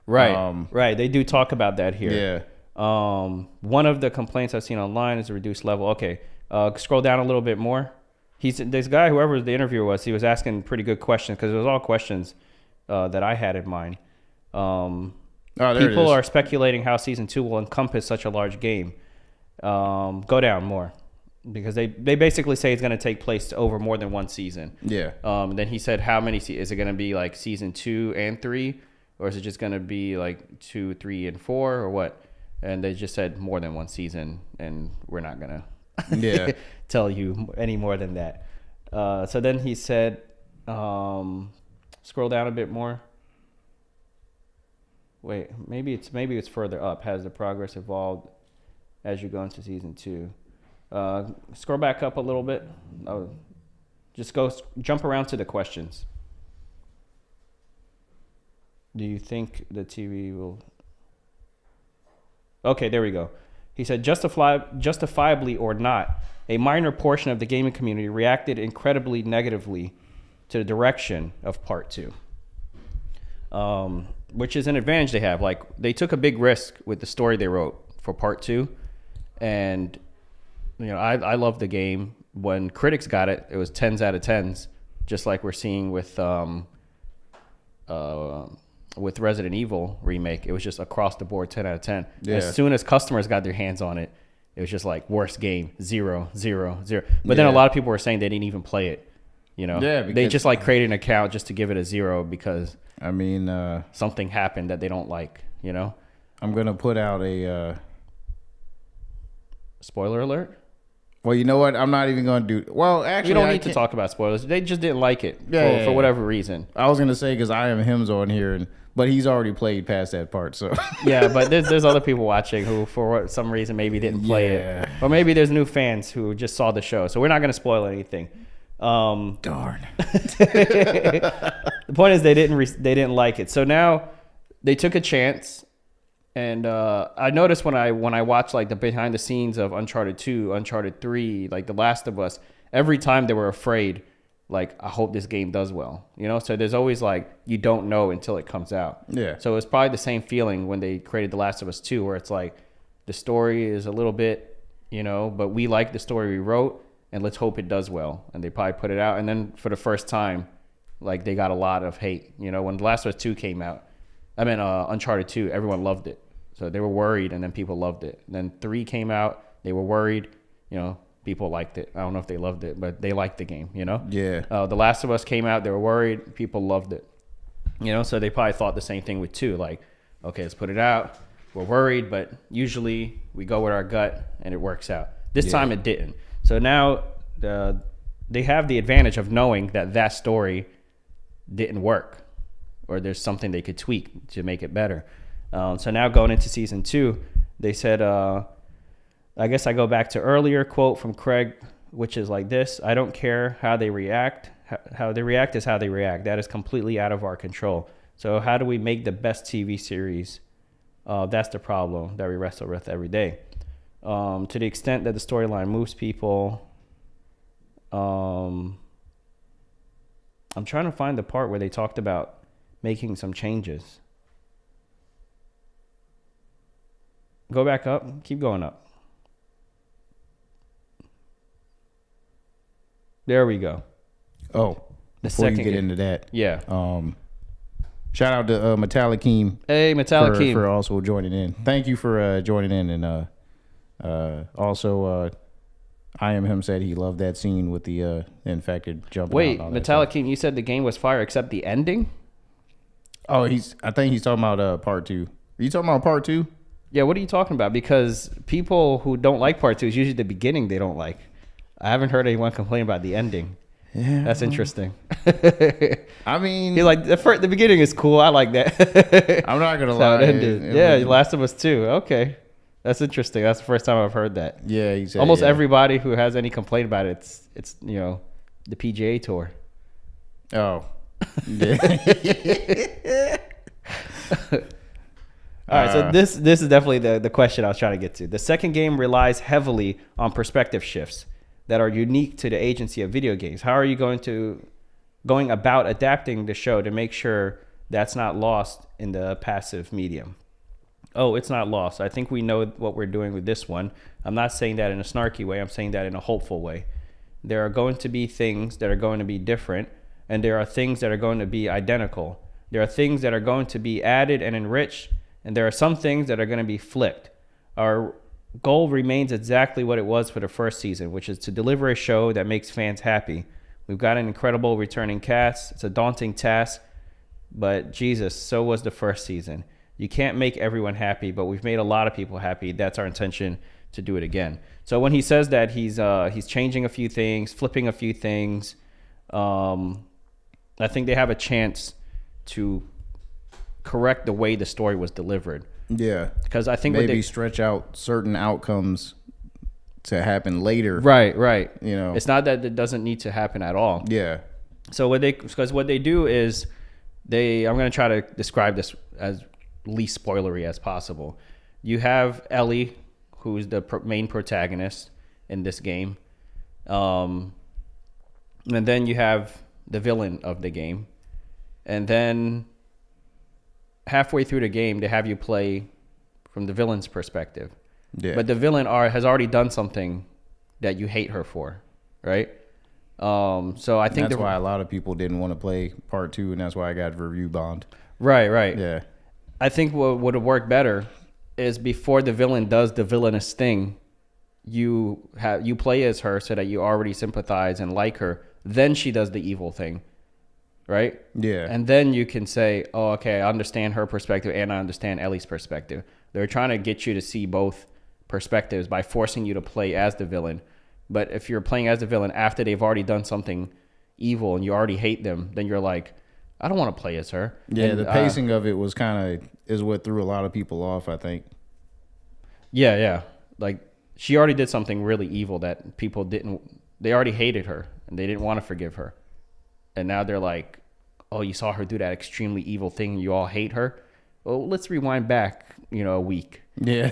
Right. Right. They do talk about that here. Yeah. One of the complaints I've seen online is a reduced level. Okay. Scroll down a little bit more. This guy, whoever the interviewer was, he was asking pretty good questions because it was all questions that I had in mind. People are speculating how season 2 will encompass such a large game. Go down more. Because they basically say it's going to take place over more than one season. Yeah. Then he said, how many is it going to be, like season 2 and 3, or is it just going to be like 2, 3, and 4, or what? And they just said more than one season, and we're not going to tell you any more than that. So then he said, scroll down a bit more. Wait, maybe it's further up. Has the progress evolved as you go into season 2? Scroll back up a little bit. Just jump around to the questions. Do you think the TV will? Okay, there we go. He said, justifiably or not, a minor portion of the gaming community reacted incredibly negatively to the direction of part 2, which is an advantage they have. Like, they took a big risk with the story they wrote for part 2, and I love the game. When critics got it, it was 10s out of 10s, just like we're seeing with Resident Evil remake. It was just across the board 10 out of 10. Yeah. As soon as customers got their hands on it, it was just like worst game, 0, 0, 0. But then a lot of people were saying they didn't even play it. They just like created an account just to give it a 0 because something happened that they don't like. I'm gonna put out a spoiler alert. Well, you know what? I'm not even going to do... Well, actually... We don't need to talk about spoilers. They just didn't like it for whatever reason. I was going to say, because I am him's on here, but he's already played past that part, so... Yeah, but there's other people watching who, for some reason, maybe didn't play it. Or maybe there's new fans who just saw the show. So we're not going to spoil anything. Darn. The point is they didn't like it. So now they took a chance... And I noticed when I watched like the behind the scenes of Uncharted 2, Uncharted 3, like The Last of Us, every time they were afraid, like, I hope this game does well. So there's always like, you don't know until it comes out. Yeah. So it's probably the same feeling when they created The Last of Us 2, where it's like, the story is a little bit, but we like the story we wrote, and let's hope it does well. And they probably put it out. And then for the first time, like, they got a lot of hate. When The Last of Us 2 came out, Uncharted 2, everyone loved it. So they were worried, and then people loved it. And then 3 came out, they were worried, people liked it. I don't know if they loved it, but they liked the game, Yeah. The Last of Us came out, they were worried, people loved it. So they probably thought the same thing with 2, like, okay, let's put it out. We're worried, but usually we go with our gut, and it works out. This time it didn't. So now they have the advantage of knowing that story didn't work, or there's something they could tweak to make it better. So now going into season 2, they said, I guess I go back to earlier quote from Craig, which is like this: I don't care how they react. How they react is how they react. That is completely out of our control. So how do we make the best TV series? That's the problem that we wrestle with every day. To the extent that the storyline moves people, I'm trying to find the part where they talked about making some changes. Go back up. Keep going up. There we go. Oh, before you get into that, yeah. Shout out to Metallic-Keem. Hey, Metallic-Keem. For also joining in. Thank you for joining in. And also, I Am Him said he loved that scene with the infected jumping. Wait, Metallic-Keem, you said the game was fire except the ending? Oh, I think he's talking about part 2. Are you talking about part 2? Yeah, what are you talking about? Because people who don't like part 2 is usually the beginning they don't like. I haven't heard anyone complain about the ending. Yeah, that's interesting. I mean, he like the beginning is cool. I like that. I'm not gonna lie. It Last of Us 2. Okay, that's interesting. That's the first time I've heard that. Yeah, he said, almost everybody who has any complaint about it, it's the PGA Tour. Oh, yeah. All right, so this is definitely the question I was trying to get to. The second game relies heavily on perspective shifts that are unique to the agency of video games. How are you going about adapting the show to make sure that's not lost in the passive medium? Oh, it's not lost. I think we know what we're doing with this one. I'm not saying that in a snarky way. I'm saying that in a hopeful way. There are going to be things that are going to be different, and there are things that are going to be identical. There are things that are going to be added and enriched, and there are some things that are going to be flipped. Our goal remains exactly what it was for the first season, which is to deliver a show that makes fans happy. We've got an incredible returning cast. It's a daunting task, but Jesus, so was the first season. You can't make everyone happy, but we've made a lot of people happy. That's our intention to do it again. So when he says that he's changing a few things, flipping a few things, I think they have a chance to correct the way the story was delivered. Yeah, because I think maybe stretch out certain outcomes to happen later. Right. It's not that it doesn't need to happen at all. Yeah. So what they do is I'm going to try to describe this as least spoilery as possible. You have Ellie, who's the main protagonist in this game, and then you have the villain of the game, and then halfway through the game, they have you play from the villain's perspective. Yeah. But the villain has already done something that you hate her for, right? So I think that's why a lot of people didn't want to play part 2, and that's why I got review bombed. Right. Yeah. I think what would have worked better is before the villain does the villainous thing, you play as her so that you already sympathize and like her. Then she does the evil thing. Right? Yeah. And then you can say, oh, okay, I understand her perspective and I understand Ellie's perspective. They're trying to get you to see both perspectives by forcing you to play as the villain. But if you're playing as the villain after they've already done something evil and you already hate them, then you're like, I don't want to play as her. Yeah, and, the pacing of it was is what threw a lot of people off, I think. Yeah. Like, she already did something really evil that people they already hated her and they didn't want to forgive her. And now they're like, oh, you saw her do that extremely evil thing and you all hate her? Well, let's rewind back, a week. Yeah.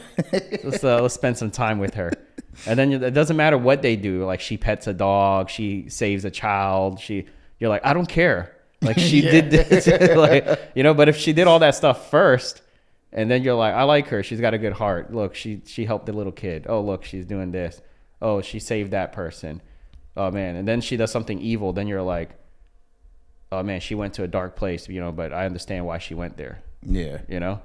let's spend some time with her. And then it doesn't matter what they do. Like, she pets a dog, she saves a child. You're like, I don't care. Like, she did this. But if she did all that stuff first, and then you're like, I like her. She's got a good heart. Look, she helped the little kid. Oh, look, she's doing this. Oh, she saved that person. Oh, man. And then she does something evil. Then you're like, oh man, she went to a dark place, but I understand why she went there. Yeah. So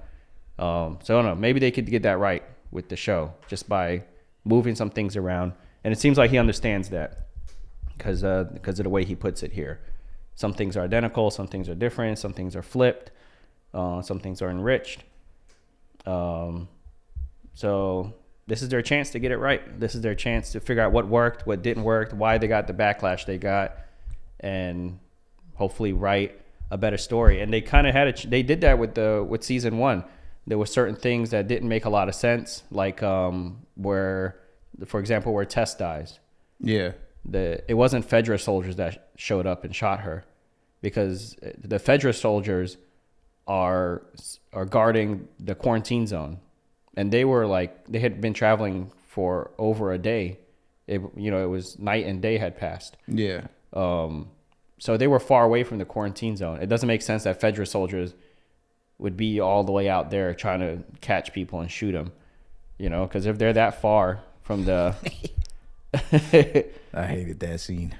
I don't know. Maybe they could get that right with the show just by moving some things around. And it seems like he understands that because of the way he puts it here. Some things are identical, some things are different, some things are flipped, some things are enriched. So this is their chance to get it right. This is their chance to figure out what worked, what didn't work, why they got the backlash they got, and hopefully write a better story. And they kind of they did that with season 1. there were certain things that didn't make a lot of sense, like where, for example, where Tess dies. Yeah. It wasn't Fedra soldiers that showed up and shot her, because the Fedra soldiers are guarding the quarantine zone, and they had been traveling for over a day. It was night and day had passed. Yeah. So they were far away from the quarantine zone. It doesn't make sense that Fedra soldiers would be all the way out there trying to catch people and shoot them, because if they're that far from the... I hated that scene.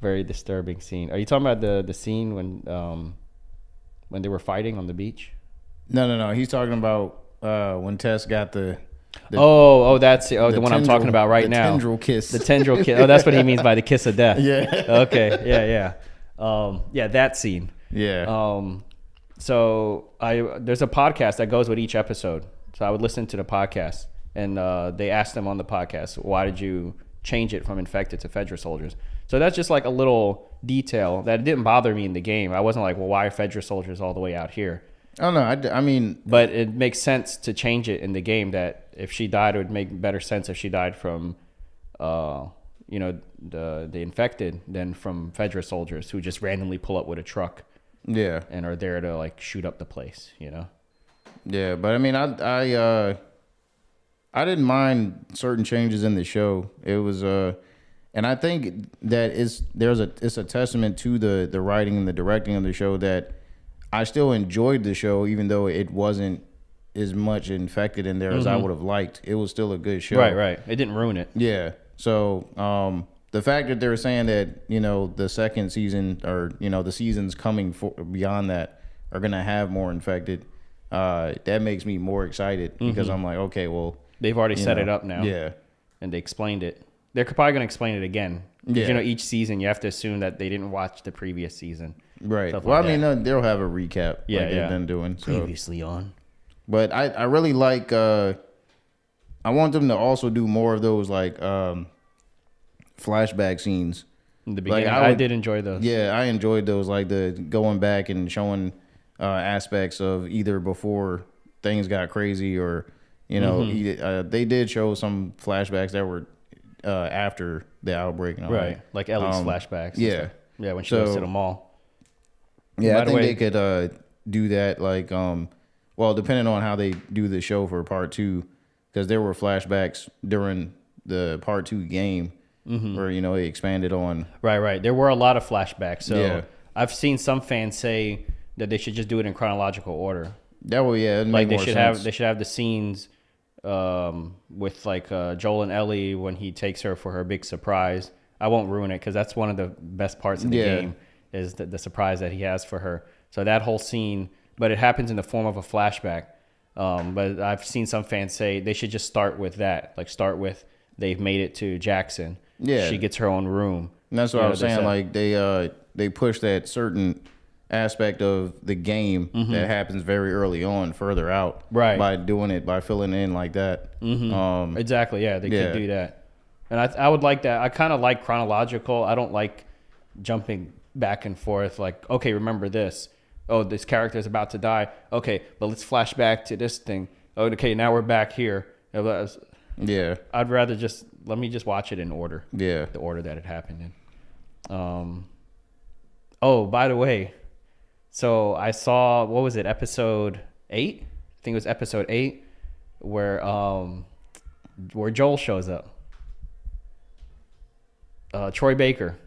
Very disturbing scene. Are you talking about the scene when they were fighting on the beach? No. He's talking about when Tess got the that's the one I'm talking about right now. The tendril kiss. The tendril kiss. Oh, that's what he means by the kiss of death. Yeah. Okay. Yeah. That scene. Yeah. So there's a podcast that goes with each episode. So I would listen to the podcast, and they asked them on the podcast, why did you change it from infected to Fedra soldiers? So that's just like a little detail that didn't bother me in the game. I wasn't like, well, why are Fedra soldiers all the way out here? Oh no, I mean, but it makes sense to change it in the game, that if she died, it would make better sense if she died from, the infected than from Fedra soldiers who just randomly pull up with a truck, yeah, and are there to like shoot up the place, Yeah, but I mean, I didn't mind certain changes in the show. It was and I think that it's a testament to the writing and the directing of the show that I still enjoyed the show, even though it wasn't as much infected in there as I would have liked. It was still a good show. Right. It didn't ruin it. Yeah. So the fact that they were saying that, the second season or, the seasons coming beyond that are going to have more infected, that makes me more excited because I'm like, okay, well. They've already set it up now. Yeah. And they explained it. They're probably going to explain it again. Yeah. Each season you have to assume that they didn't watch the previous season. Right. Stuff Well, like I mean, they'll have a recap like they've been doing. So. Previously on. But I really like, I want them to also do more of those like flashback scenes. In the beginning, I did enjoy those. Yeah, I enjoyed those, like the going back and showing aspects of either before things got crazy or, they did show some flashbacks that were after the outbreak. Right, like Ellie's flashbacks. Yeah. Yeah, when she goes to the mall. Yeah, I think they could do that, like, depending on how they do the show for part 2, because there were flashbacks during the part 2 game where, they expanded on. Right. There were a lot of flashbacks. So I've seen some fans say that they should just do it in chronological order. That would, like they should have the scenes with like Joel and Ellie when he takes her for her big surprise. I won't ruin it because that's one of the best parts of the game is the surprise that he has for her. So that whole scene, but it happens in the form of a flashback. But I've seen some fans say they should just start with that. Like start with they've made it to Jackson. Yeah. She gets her own room. And that's what I was saying. Like they push that certain aspect of the game that happens very early on further out. Right. By filling in like that. Exactly. Yeah. They could do that. And I would like that. I kind of like chronological. I don't like jumping back and forth. Like, okay, remember this. Oh, this character is about to die. Okay, but let's flash back to this thing. Okay, now we're back here. Yeah. I'd rather let me just watch it in order. Yeah. The order that it happened in. Oh, by the way, so I saw, what was it, episode 8? I think it was episode 8 where Joel shows up. Troy Baker.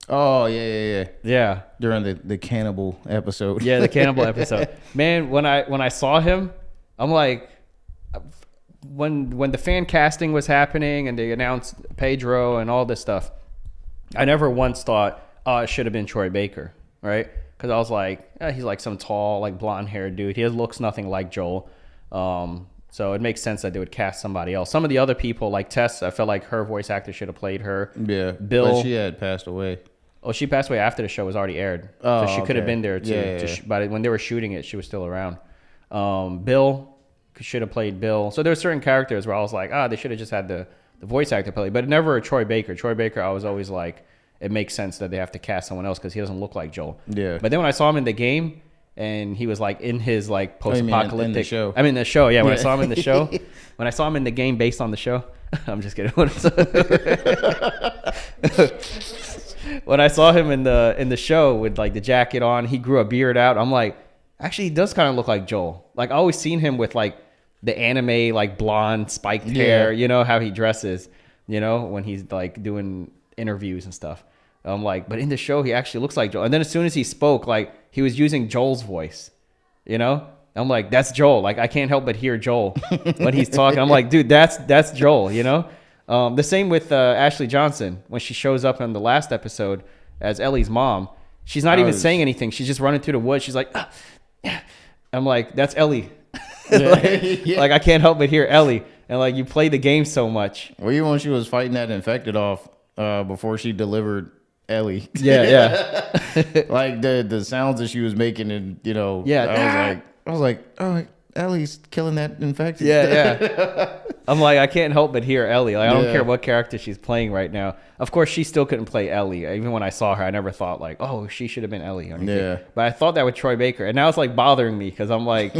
Oh, yeah. Yeah. During the cannibal episode. Yeah, the cannibal episode. Man, when I saw him, I'm like, when the fan casting was happening and they announced Pedro and all this stuff, I never once thought, oh, it should have been Troy Baker, right? Because I was like, he's like some tall, like blonde-haired dude. He looks nothing like Joel. So it makes sense that they would cast somebody else. Some of the other people, like Tess, I felt like her voice actor should have played her. Yeah. Bill. But she had passed away. Oh, she passed away after the show was already aired. Oh, so she could have been there too. Yeah. But when they were shooting it, she was still around. Bill should have played Bill. So there were certain characters where I was like, they should have just had the voice actor play. But never a Troy Baker. Troy Baker, I was always like, it makes sense that they have to cast someone else because he doesn't look like Joel. Yeah. But then when I saw him in the game, and he was like in his like you mean post-apocalyptic in the show? I mean the show, yeah. When I saw him in the show, when I saw him in the game based on the show, I'm just kidding. When I saw him in the show with like the jacket on, he grew a beard out. I'm like, actually, he does kind of look like Joel. Like I always seen him with like the anime like blonde spiked hair. You know how he dresses. You know when he's like doing interviews and stuff. I'm like, but in the show, he actually looks like Joel. And then as soon as he spoke, like he was using Joel's voice. You know, I'm like, that's Joel. Like I can't help but hear Joel when he's talking. I'm like, dude, that's Joel. You know. The same with Ashley Johnson when she shows up in the last episode as Ellie's mom. She's not even saying anything. She's just running through the woods. She's like, I'm like, that's Ellie. Like I can't help but hear Ellie. And like you play the game so much. Well, even when she was fighting that infected off before she delivered Ellie. Yeah. Like the sounds that she was making, and I was like, oh, Ellie's killing that infected. Yeah. I'm like, I can't help but hear Ellie. Like, I don't care what character she's playing right now. Of course, she still couldn't play Ellie. Even when I saw her, I never thought like, oh, she should have been Ellie or anything. Yeah. But I thought that with Troy Baker. And now it's like bothering me because I'm like,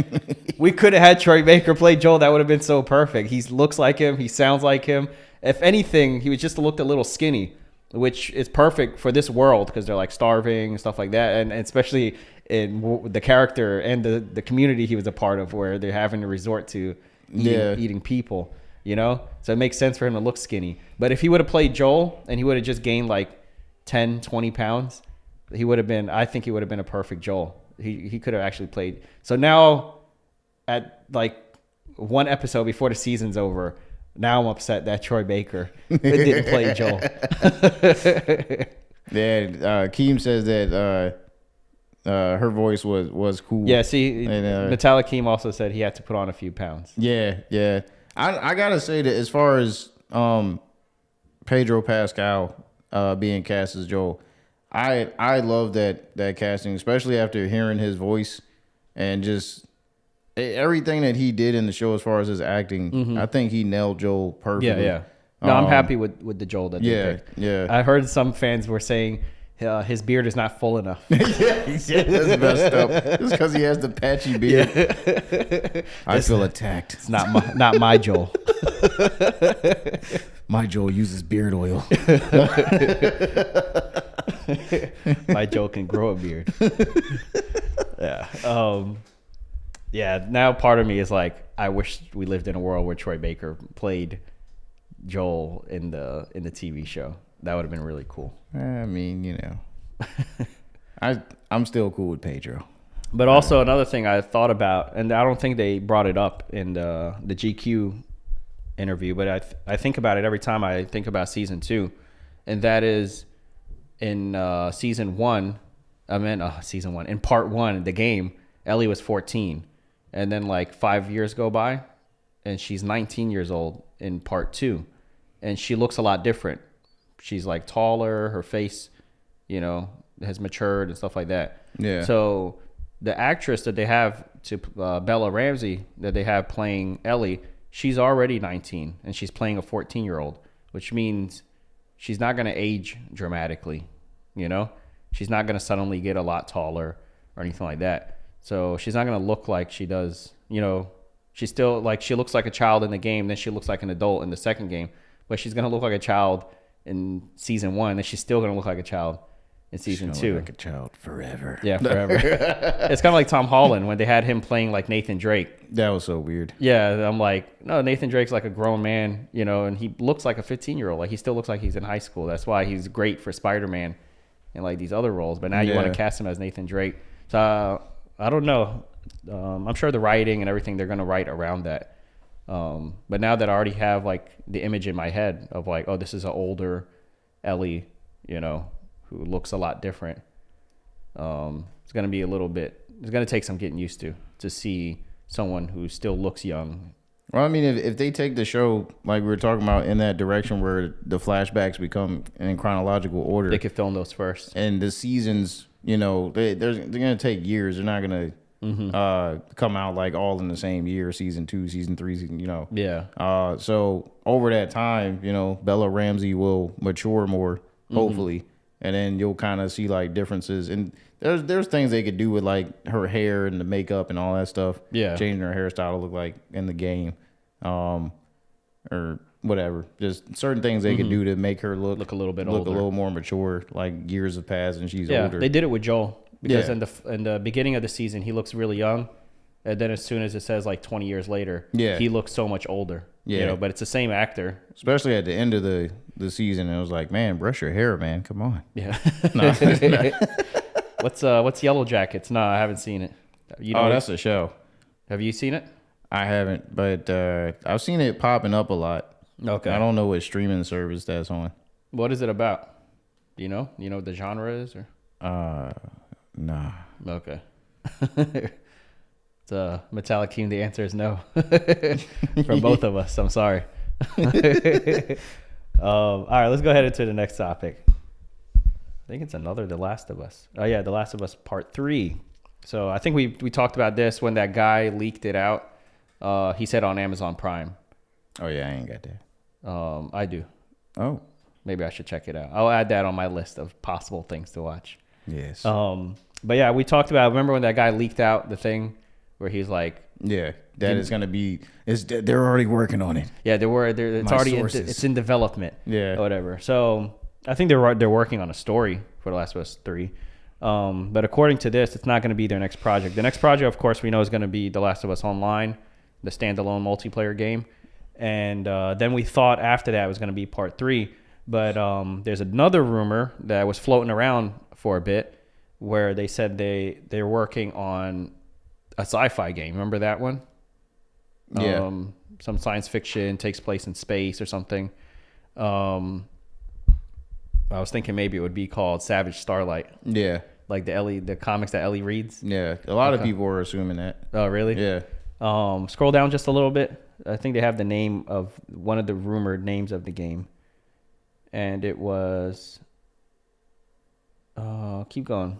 we could have had Troy Baker play Joel. That would have been so perfect. He looks like him. He sounds like him. If anything, he was just looked a little skinny, which is perfect for this world because they're like starving and stuff like that. And especially in the character and the community he was a part of where they're having to resort to eating people. You know, so it makes sense for him to look skinny. But if he would have played Joel and he would have just gained like 10, 20 pounds, I think he would have been a perfect Joel. He could have actually played. So now at like one episode before the season's over, now I'm upset that Troy Baker didn't play Joel. Yeah, Keem says that her voice was cool. Yeah, see, and, Metallic Keem also said he had to put on a few pounds. Yeah. I gotta say that as far as Pedro Pascal being cast as Joel, I love that casting, especially after hearing his voice and just everything that he did in the show as far as his acting. Mm-hmm. I think he nailed Joel perfectly. Yeah. No, I'm happy with the Joel that they picked. Yeah. I heard some fans were saying his beard is not full enough. That's messed up. It's because he has the patchy beard. Yeah. I feel attacked. It's not my Joel. My Joel uses beard oil. My Joel can grow a beard. Yeah. Yeah. Now part of me is like, I wish we lived in a world where Troy Baker played Joel in the TV show. That would have been really cool. I mean, I'm still cool with Pedro. But also another thing I thought about, and I don't think they brought it up in the GQ interview, but I think about it every time I think about season 2, and that is in season 1. In part 1, the game, Ellie was 14, and then like 5 years go by, and she's 19 years old in part 2, and she looks a lot different. She's like taller, her face, has matured and stuff like that. Yeah. So the actress that they have to Bella Ramsey that they have playing Ellie, she's already 19 and she's playing a 14-year-old, which means she's not going to age dramatically. She's not going to suddenly get a lot taller or anything like that. So she's not going to look like she does. She's still like, she looks like a child in the game, then she looks like an adult in the second game, but she's going to look like a child in season 1, and she's still gonna look like a child in season 2. Like a child forever. Yeah, forever. It's kind of like Tom Holland when they had him playing like Nathan Drake. That was so weird. Yeah, I'm like, no, Nathan Drake's like a grown man, and he looks like a 15-year-old. Like he still looks like he's in high school. That's why he's great for Spider-Man and like these other roles. But now you want to cast him as Nathan Drake. So I don't know. I'm sure the writing and everything they're gonna write around that. But now that I already have like the image in my head of like, oh, this is an older Ellie, who looks a lot different. It's going to be it's going to take some getting used to see someone who still looks young. Well, I mean, if they take the show, like we were talking about, in that direction where the flashbacks become in chronological order. They could film those first. And the seasons, they're going to take years. They're not going to come out like all in the same year, season 2, season 3, Yeah. So over that time, Bella Ramsey will mature more, hopefully, and then you'll kind of see like differences. And there's things they could do with like her hair and the makeup and all that stuff. Yeah, changing her hairstyle to look like in the game, or whatever. Just certain things they could do to make her look a little bit look older. a little more mature. Like years have passed and she's Yeah, older. they did it with Joel because Yeah. in the beginning of the season he looks really young, and then as soon as it says like 20 years later, Yeah. he looks so much older. Yeah. You know, but it's the same actor. Especially at the end of the season, it was like, man, brush your hair, man. Come on. Yeah. No. What's Yellow Jackets? No, I haven't seen it. You know, That's a show. have you seen it? I haven't, but I've seen it popping up a lot. Okay. I don't know what streaming service that's on. What is it about? Do you know? You know what the genre is, or? Nah. Okay. It's Metallic Team. The answer is no. For both of us. I'm sorry. All right, let's go ahead into the next topic. I think it's another The Last of Us. Oh yeah, The Last of Us Part 3. So I think we talked about this when that guy leaked it out. He said on Amazon Prime. Oh yeah, I ain't got that. I do. Oh. Maybe I should check it out. I'll add that on my list of possible things to watch. Yes. But yeah, we talked about, remember when that guy leaked out the thing where he's like, yeah, that is gonna be. They're already working on it. yeah, it's My already sources. it's in development. Yeah. Or whatever. So I think they're working on a story for The Last of Us 3. But according to this, it's not going to be their next project. The next project, of course, we know is going to be The Last of Us Online, the standalone multiplayer game. And then we thought after that it was going to be Part 3. But there's another rumor that was floating around for a bit where they said they're working on a sci-fi game. Remember that one? Yeah. Some science fiction, takes place in space or something. I was thinking maybe it would be called Savage Starlight, Yeah. like the comics that Ellie reads. Yeah. A lot of people were assuming that. Oh, really? Yeah. Scroll down just a little bit. I think they have the name of one of the rumored names of the game, and it was. Keep going.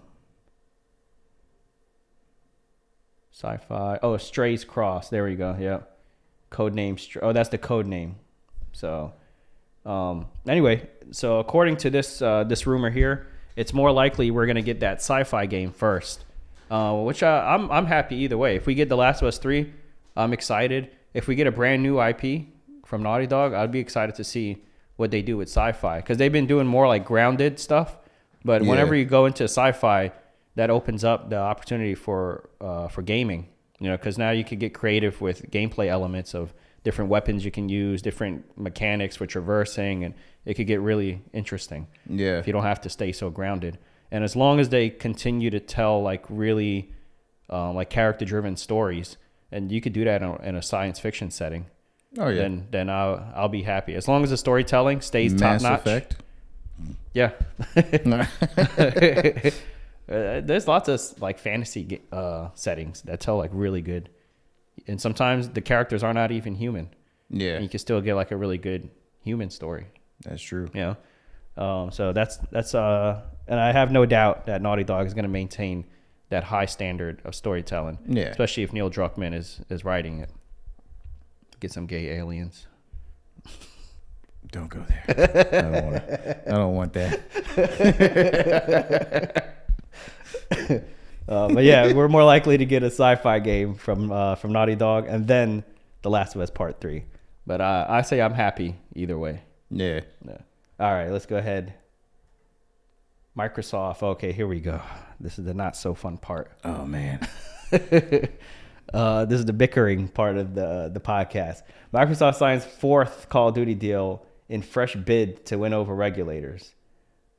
Sci-fi. Oh, Strays Cross. There we go. Yeah. Code name. Oh, that's the code name. So, anyway, so according to this rumor here, it's more likely we're gonna get that sci-fi game first, which I'm happy either way. If we get The Last of Us 3, I'm excited. If we get a brand new IP from Naughty Dog, I'd be excited to see what they do with sci-fi, because they've been doing more like grounded stuff. But whenever you go into sci-fi, that opens up the opportunity for gaming, you know, because now you could get creative with gameplay elements of different weapons you can use, different mechanics for traversing, and it could get really interesting. Yeah. If you don't have to stay so grounded. And as long as they continue to tell like really like character-driven stories, and you could do that in a science fiction setting, Oh yeah. then I'll be happy. As long as the storytelling stays Mass top-notch. Effect. Yeah. There's lots of like fantasy settings that tell like really good, and sometimes the characters are not even human. Yeah. And you can still get like a really good human story. That's true. You know, so that's and I have no doubt that Naughty Dog is going to maintain that high standard of storytelling. Yeah. Especially if Neil Druckmann is writing it. Get some gay aliens. Don't go there. I don't want that. But yeah, we're more likely to get a sci-fi game from Naughty Dog, and then The Last of Us Part 3. But I say I'm happy either way. Yeah. Yeah. All right, let's go ahead. Microsoft. Okay, here we go. This is the not so fun part. Oh man. This is the bickering part of the podcast. Microsoft signs 4th Call of Duty deal in fresh bid to win over regulators.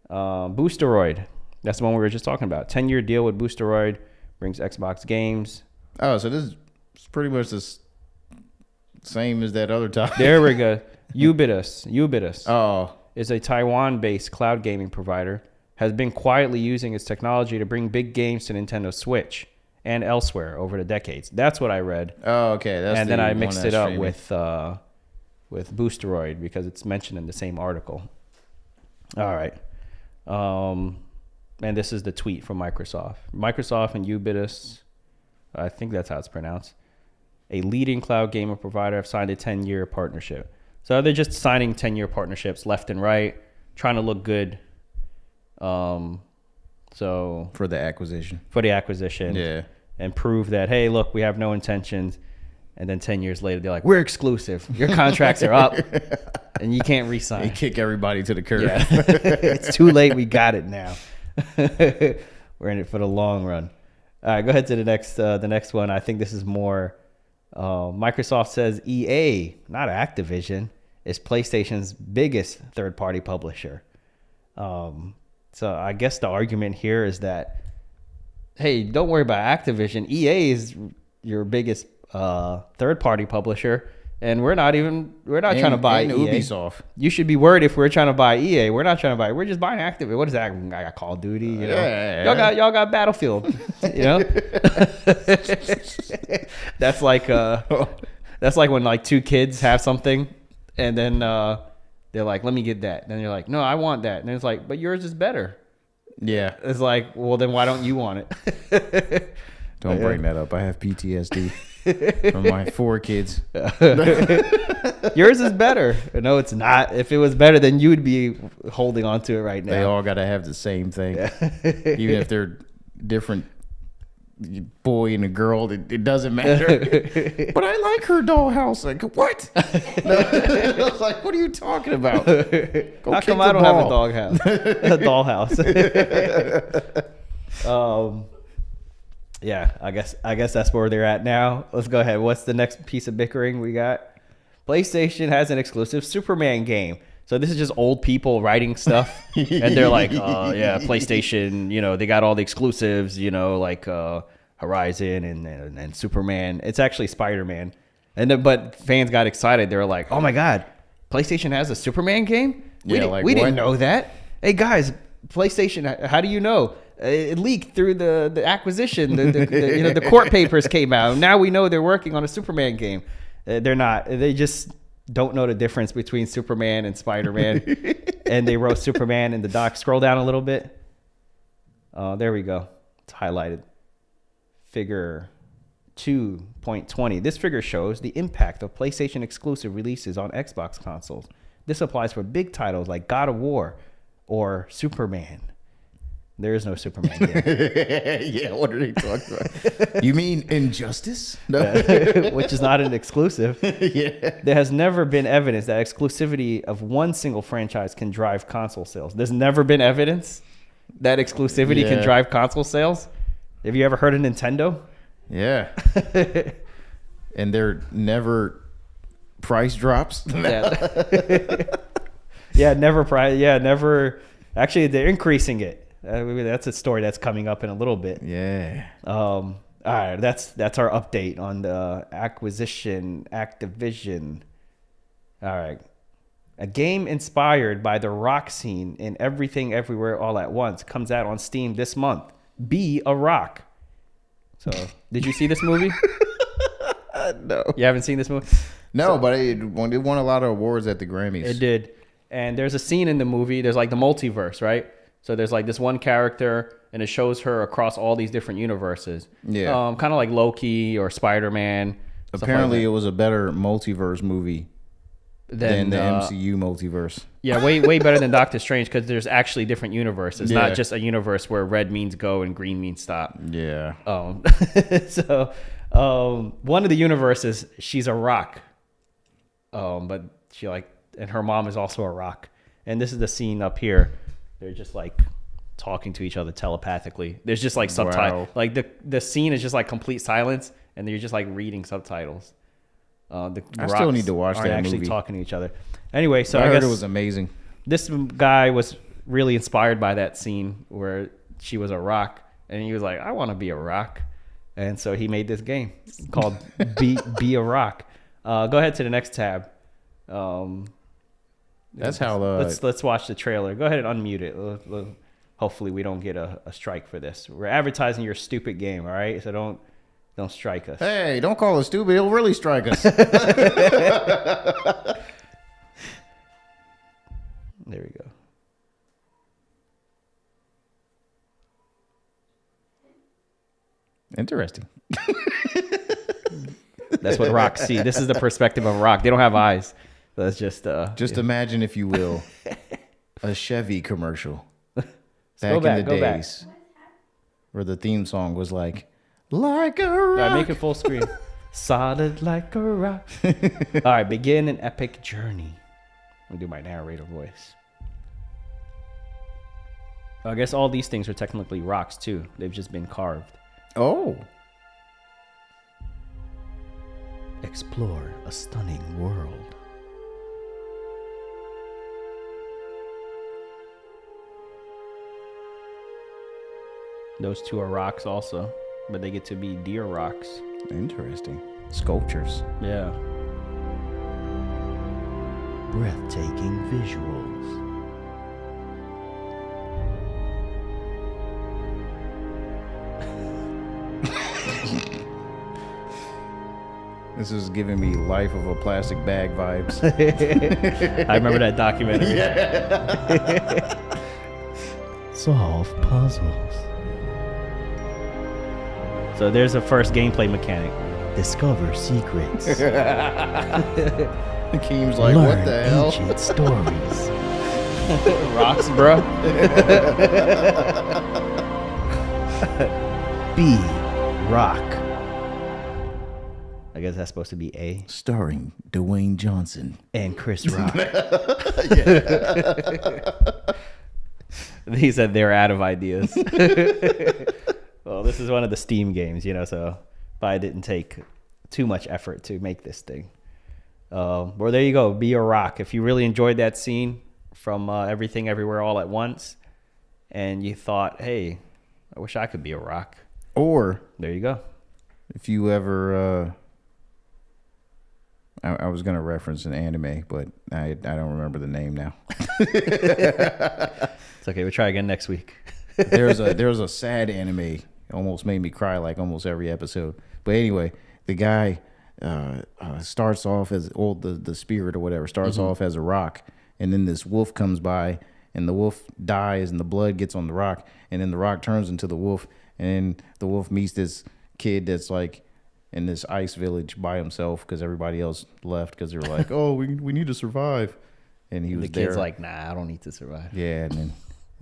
Boosteroid. That's the one we were just talking about. 10-year deal with Boosteroid brings Xbox games. Oh, so this is pretty much the same as that other topic. There we go. Ubitus Oh. is a Taiwan-based cloud gaming provider. Has been quietly using its technology to bring big games to Nintendo Switch and elsewhere over the decades. That's what I read. Oh, okay. That's And then I one mixed that's it up streaming. with Boosteroid because it's mentioned in the same article. All right. And this is the tweet from Microsoft. Microsoft and Ubitus, I think that's how it's pronounced, a leading cloud gamer provider, have signed a 10-year partnership. So they're just signing 10-year partnerships left and right, trying to look good. So For the acquisition. Yeah. And prove that, hey, look, we have no intentions. And then 10 years later, they're like, we're exclusive. Your contracts are up, and you can't re-sign. They kick everybody to the curb. Yeah. It's too late. We got it now. We're in it for the long run. All right, go ahead to the next one. I think this is more. Microsoft says EA, not Activision, is PlayStation's biggest third-party publisher. So I guess the argument here is that, hey, don't worry about Activision. EA is your biggest third-party publisher, and we're not trying to buy EA. Ubisoft. You should be worried if we're trying to buy EA. We're not trying to buy. We're just buying Activision. What is that? I got Call of Duty. You know, y'all got Battlefield. You know, that's like when like two kids have something, and then they're like, "Let me get that." Then you're like, "No, I want that." And it's like, "But yours is better." Yeah. It's like, well, then why don't you want it? Don't bring that up. I have PTSD from my 4 kids. Yours is better. No, it's not. If it was better, then you would be holding on to it right now. They all got to have the same thing. Even if they're different boy and a girl, it doesn't matter. But I like her dollhouse. Like, what? I was like, what are you talking about? How come I don't have a doghouse? A dollhouse. Yeah, I guess that's where they're at now. Let's go ahead. What's the next piece of bickering we got? PlayStation has an exclusive Superman game. So this is just old people writing stuff, and they're like, yeah, PlayStation, you know, they got all the exclusives, you know, like Horizon and Superman. It's actually Spider-Man. But fans got excited. They were like, oh my God, PlayStation has a Superman game? We didn't know that. Hey guys, PlayStation, how do you know? It leaked through the acquisition. The court papers came out. Now we know they're working on a Superman game. They're not. They just don't know the difference between Superman and Spider-Man. And they wrote Superman in the doc. Scroll down a little bit. There we go. It's highlighted. Figure 2.20. This figure shows the impact of PlayStation exclusive releases on Xbox consoles. This applies for big titles like God of War or Superman. There is no Superman game. Yeah, what are they talking about? You mean Injustice? No. Which is not an exclusive. Yeah. There has never been evidence that exclusivity of one single franchise can drive console sales. There's never been evidence that exclusivity can drive console sales. Have you ever heard of Nintendo? Yeah. And they're never price drops. Yeah, never price. Yeah, never. Actually, they're increasing it. That's a story that's coming up in a little bit. Yeah. All right. That's our update on the acquisition, Activision. All right. A game inspired by the rock scene in Everything Everywhere All at Once comes out on Steam this month. Be a Rock. So, did you see this movie? No. You haven't seen this movie? No, but it won a lot of awards at the Grammys. It did. And there's a scene in the movie. There's like the multiverse, right? So there's like this one character, and it shows her across all these different universes. Yeah. Kind of like Loki or Spider-Man. Apparently, it was a better multiverse movie than the MCU multiverse. Yeah, way better than Doctor Strange, because there's actually different universes, not just a universe where red means go and green means stop. Yeah. So one of the universes, she's a rock. But she and her mom is also a rock. And this is the scene up here. They're just like talking to each other telepathically. There's just like subtitles. Wow. Like the scene is just like complete silence, and you're just like reading subtitles. I still need to watch that movie. Actually talking to each other. Anyway, so I guess heard it was amazing. This guy was really inspired by that scene where she was a rock, and he was like, "I want to be a rock," and so he made this game called Be a Rock. Go ahead to the next tab. That's how. Let's watch the trailer. Go ahead and unmute it. Hopefully, we don't get a strike for this. We're advertising your stupid game, all right? So don't strike us. Hey, don't call us stupid. It'll really strike us. There we go. Interesting. That's what rocks see. This is the perspective of a rock. They don't have eyes. That's just imagine, if you will, a Chevy commercial. Back in the days where the theme song was like a rock. All right, make it full screen. Solid like a rock. All right, begin an epic journey. I'll do my narrator voice. I guess all these things are technically rocks too. They've just been carved. Oh. Explore a stunning world. Those two are rocks also, but they get to be deer rocks. Interesting. Sculptures. Yeah. Breathtaking visuals. This is giving me Life of a Plastic Bag vibes. I remember that documentary. Yeah. Solve puzzles. So there's a first gameplay mechanic. Discover secrets. Keem's like, Learn what the hell? ancient stories. Rocks, bro. B. Rock. I guess that's supposed to be A. Starring Dwayne Johnson. And Chris Rock. He said they're out of ideas. Well, this is one of the Steam games, you know, so probably didn't take too much effort to make this thing. Well, there you go. Be a rock. If you really enjoyed that scene from Everything Everywhere All at Once, and you thought, hey, I wish I could be a rock. Or there you go. If you ever, I was going to reference an anime, but I don't remember the name now. It's okay. We'll try again next week. There's a sad anime. It almost made me cry like almost every episode. But anyway, the guy starts off as the spirit or whatever starts off as a rock, and then this wolf comes by, and the wolf dies, and the blood gets on the rock, and then the rock turns into the wolf, and then the wolf meets this kid that's like in this ice village by himself because everybody else left because they were like, oh, we need to survive, and he was the kid's like, nah, I don't need to survive. Yeah,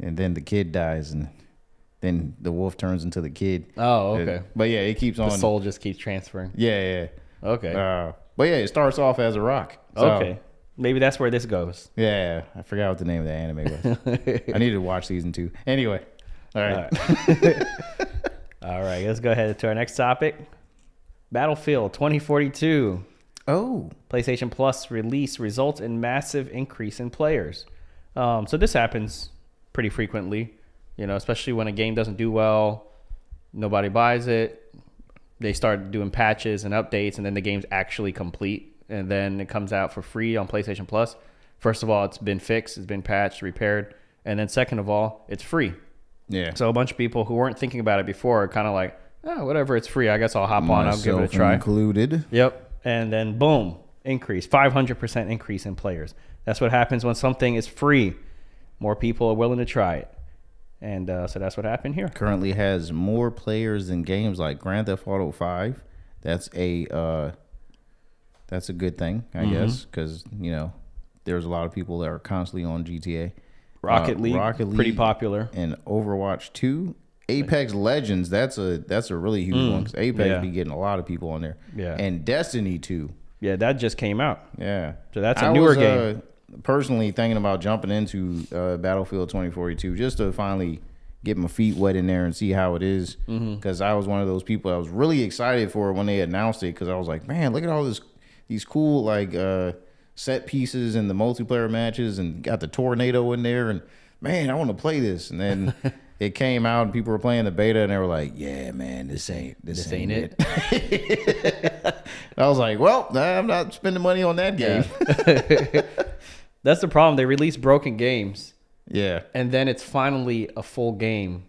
and then the kid dies, and then the wolf turns into the kid. Oh, okay. But yeah, it keeps on. The soul just keeps transferring. Yeah. Okay. But yeah, it starts off as a rock. So, okay. Maybe that's where this goes. Yeah, I forgot what the name of the anime was. I need to watch season 2. Anyway. All right. All right, let's go ahead to our next topic. Battlefield 2042. Oh. PlayStation Plus release results in massive increase in players. So this happens pretty frequently, you know, especially when a game doesn't do well, nobody buys it, they start doing patches and updates, and then the game's actually complete, and then it comes out for free on PlayStation Plus. First of all, it's been fixed, it's been patched, repaired, and then second of all, it's free. Yeah. So a bunch of people who weren't thinking about it before are kind of like, oh, whatever, it's free, I guess I'll hop on, I'll give it a try. Included. Yep. And then boom, increase, 500% increase in players. That's what happens when something is free. More people are willing to try it. And so that's what happened here. Currently has more players than games like Grand Theft Auto 5. That's a good thing, I guess, because, you know, there's a lot of people that are constantly on GTA. Rocket League, pretty popular. And Overwatch 2. Apex Legends, that's a really huge one because Apex be getting a lot of people on there. Yeah. And Destiny 2. Yeah, that just came out. Yeah. So that's a newer game. Personally thinking about jumping into Battlefield 2042 just to finally get my feet wet in there and see how it is, because I was one of those people I was really excited for when they announced it, because I was like, man, look at all these cool like set pieces in the multiplayer matches, and got the tornado in there, and man, I want to play this. And then it came out and people were playing the beta, and they were like, yeah, man, this ain't it. I was like, well, I'm not spending money on that game. Yeah. That's the problem. They release broken games. Yeah. And then it's finally a full game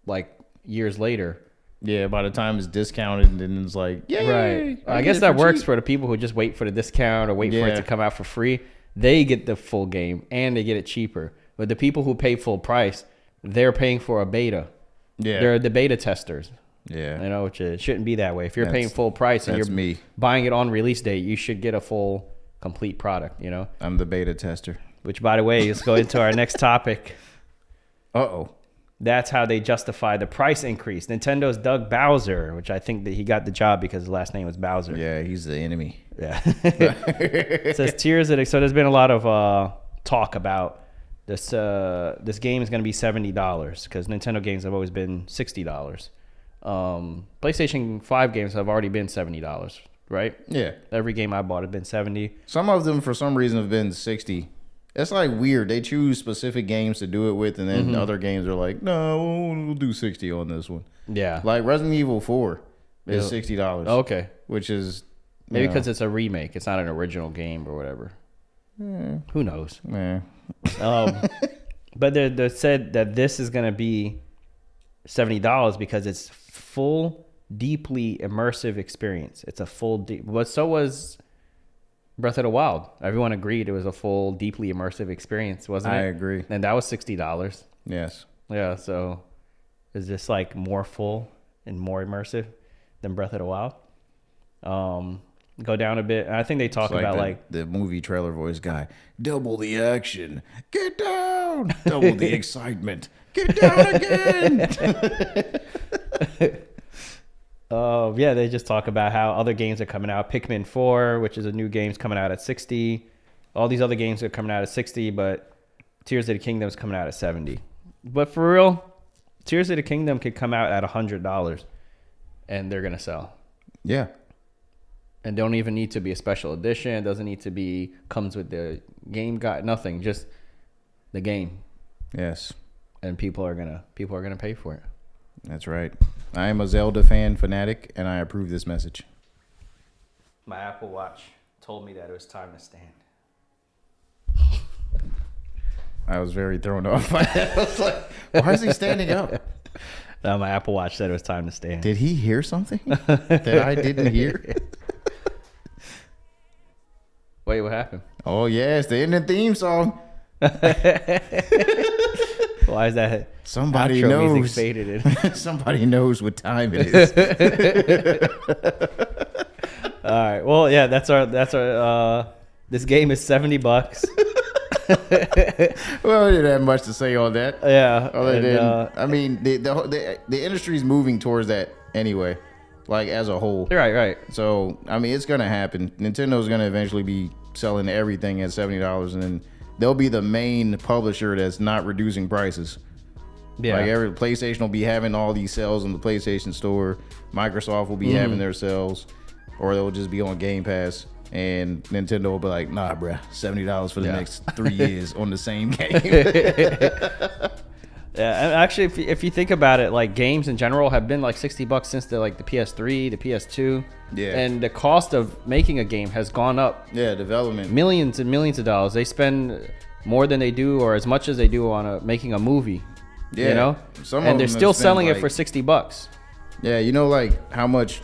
like years later. Yeah, by the time it's discounted, and it's like, yay. Right. I guess that works for the people who just wait for the discount or wait for it to come out for free. They get the full game and they get it cheaper. But the people who pay full price, they're paying for a beta. Yeah. They're the beta testers. Yeah. You know, which it shouldn't be that way. If you're paying full price and you're buying it on release date, you should get a full complete product, you know? I'm the beta tester. Which, by the way, let's go into our next topic. Uh-oh. that's how they justify the price increase. Nintendo's Doug Bowser, which I think that he got the job because his last name was Bowser. Yeah, he's the enemy. Yeah. It says Tears of the... So there's been a lot of talk about this. This game is going to be $70 because Nintendo games have always been $60. PlayStation 5 games have already been $70, right? Yeah. Every game I bought had been $70. Some of them, for some reason, have been $60. It's like weird. They choose specific games to do it with, and then other games are like, no, we'll do $60 on this one. Yeah. Like Resident Evil 4 is $60. Okay. Which is... Maybe because it's a remake. It's not an original game or whatever. Who knows? Yeah. But they said that this is going to be $70 because it's full, deeply immersive experience. It's a full... But so was... Breath of the Wild. Everyone agreed it was a full, deeply immersive experience, wasn't it? I agree. And that was $60. Yes. Yeah, so is this like more full and more immersive than Breath of the Wild? Go down a bit. I think they talk about like the movie trailer voice guy. Double the action. Get down. Double the excitement. Get down again. Yeah, they just talk about how other games are coming out. Pikmin 4, which is a new game, is coming out at $60. All these other games are coming out at $60, but Tears of the Kingdom is coming out at $70. But for real, Tears of the Kingdom could come out at $100, and they're gonna sell. Yeah. And don't even need to be a special edition. It doesn't need to be comes with the game guide. Nothing, just the game. Yes. And people are gonna pay for it. That's right. I am a Zelda fanatic, and I approve this message. My Apple Watch told me that it was time to stand. I was very thrown off by that. I was like, why is he standing up? No, my Apple Watch said it was time to stand. Did he hear something that I didn't hear? Wait, what happened? Oh, yes, the ending theme song. Why is that? Somebody outro knows. Music faded in? Somebody knows what time it is. All right. Well, yeah, that's our this game is $70. Well, I didn't have much to say on that. Yeah. Other than, I mean, the industry's moving towards that anyway, like as a whole. Right. So, I mean, it's going to happen. Nintendo's going to eventually be selling everything at $70, and then they'll be the main publisher that's not reducing prices. Yeah. Like every PlayStation will be having all these sales in the PlayStation Store. Microsoft will be having their sales, or they'll just be on Game Pass. And Nintendo will be like, nah, bruh, $70 for the next 3 years on the same game. Yeah, and actually, if you think about it, like games in general have been like $60 since the PS3, the PS2. Yeah. And the cost of making a game has gone up. Yeah, development. Millions and millions of dollars. They spend more than they do, or as much as they do on making a movie. Yeah. You know? And they're still selling it for $60. Yeah, you know, like how much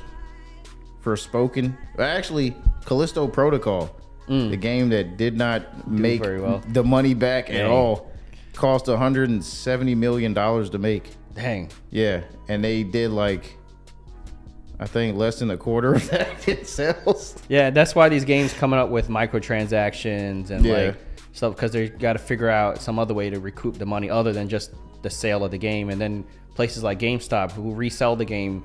for Spoken? Actually, Callisto Protocol, the game that did not make very well. the money back at all, cost $170 million to make. Dang. Yeah, and they did like, I think less than a quarter of that in sales. Yeah, that's why these games coming up with microtransactions and like stuff, because they got to figure out some other way to recoup the money other than just the sale of the game. And then places like GameStop who resell the game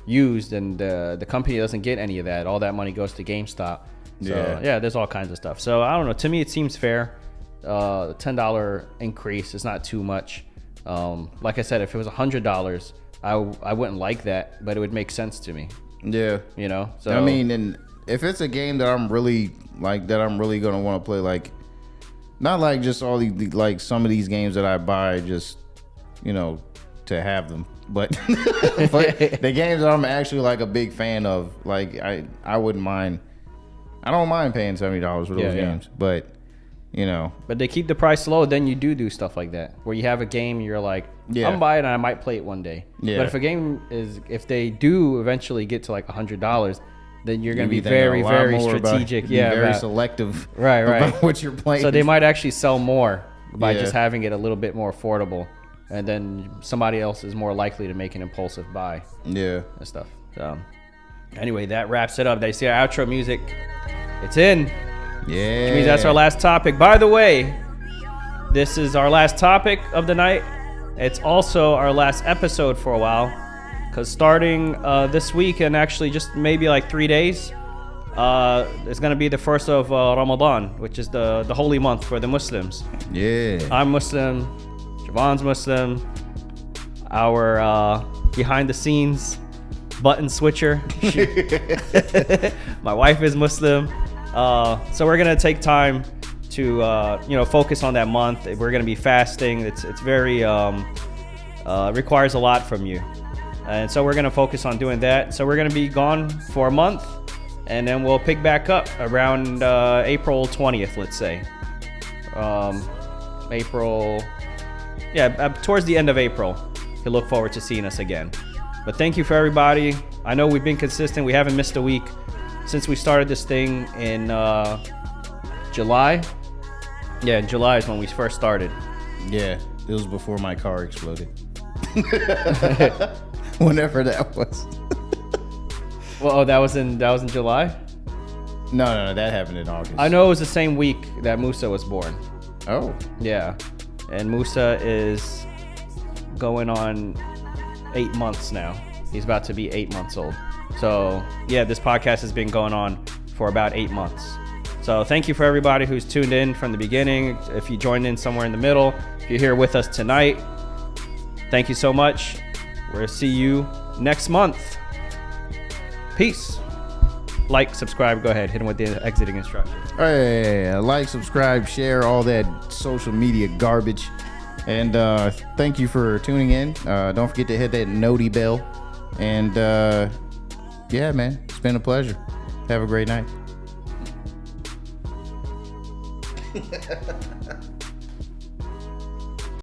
used, and the company doesn't get any of that. All that money goes to GameStop. So yeah, there's all kinds of stuff. So I don't know. To me, it seems fair. $10 increase is not too much. Like I said, if it was $100, I wouldn't like that, but it would make sense to me. Yeah, you know. So I mean, and if it's a game that I'm really gonna want to play, like not like just all the like some of these games that I buy just to have them, but but the games that I'm actually like a big fan of, like I wouldn't mind. I don't mind paying $70 for those games, but But they keep the price low, then you do stuff like that, where you have a game, you're like, I'm buying it and I might play it one day. Yeah. But if a game if they do eventually get to like $100, then you're going to be very, very strategic. Very selective. Right. About what you're playing. So they might actually sell more by just having it a little bit more affordable. And then somebody else is more likely to make an impulsive buy. Yeah. And stuff. So anyway, that wraps it up. They see our outro music. It's in. Yeah. Which means that's our last topic. By the way, this is our last topic of the night. It's also our last episode for a while, because starting this week and actually just maybe like 3 days, it's going to be the first of Ramadan, which is the holy month for the Muslims. Yeah. I'm Muslim, Javon's Muslim, our behind the scenes button switcher. My wife is Muslim. So we're going to take time to focus on that month. We're going to be fasting. It's very requires a lot from you, and so we're going to focus on doing that. So we're going to be gone for a month, and then we'll pick back up around April 20th, let's say. Towards the end of April. You look forward to seeing us again. But thank you for everybody. I know we've been consistent. We haven't missed a week since we started this thing in July. Yeah, in July is when we first started. Yeah, it was before my car exploded. Whenever that was. Well, that was in July? No, that happened in August. I know it was the same week that Musa was born. Oh. Yeah. And Musa is going on 8 months now. He's about to be 8 months old. So, yeah, this podcast has been going on for about 8 months. So thank you for everybody who's tuned in from the beginning. If you joined in somewhere in the middle, if you're here with us tonight, thank you so much. We'll see you next month. Peace. Like, subscribe, go ahead. Hit them with the exiting instructions. Hey, like, subscribe, share, all that social media garbage. And thank you for tuning in. Don't forget to hit that noti bell. And yeah, man, it's been a pleasure. Have a great night.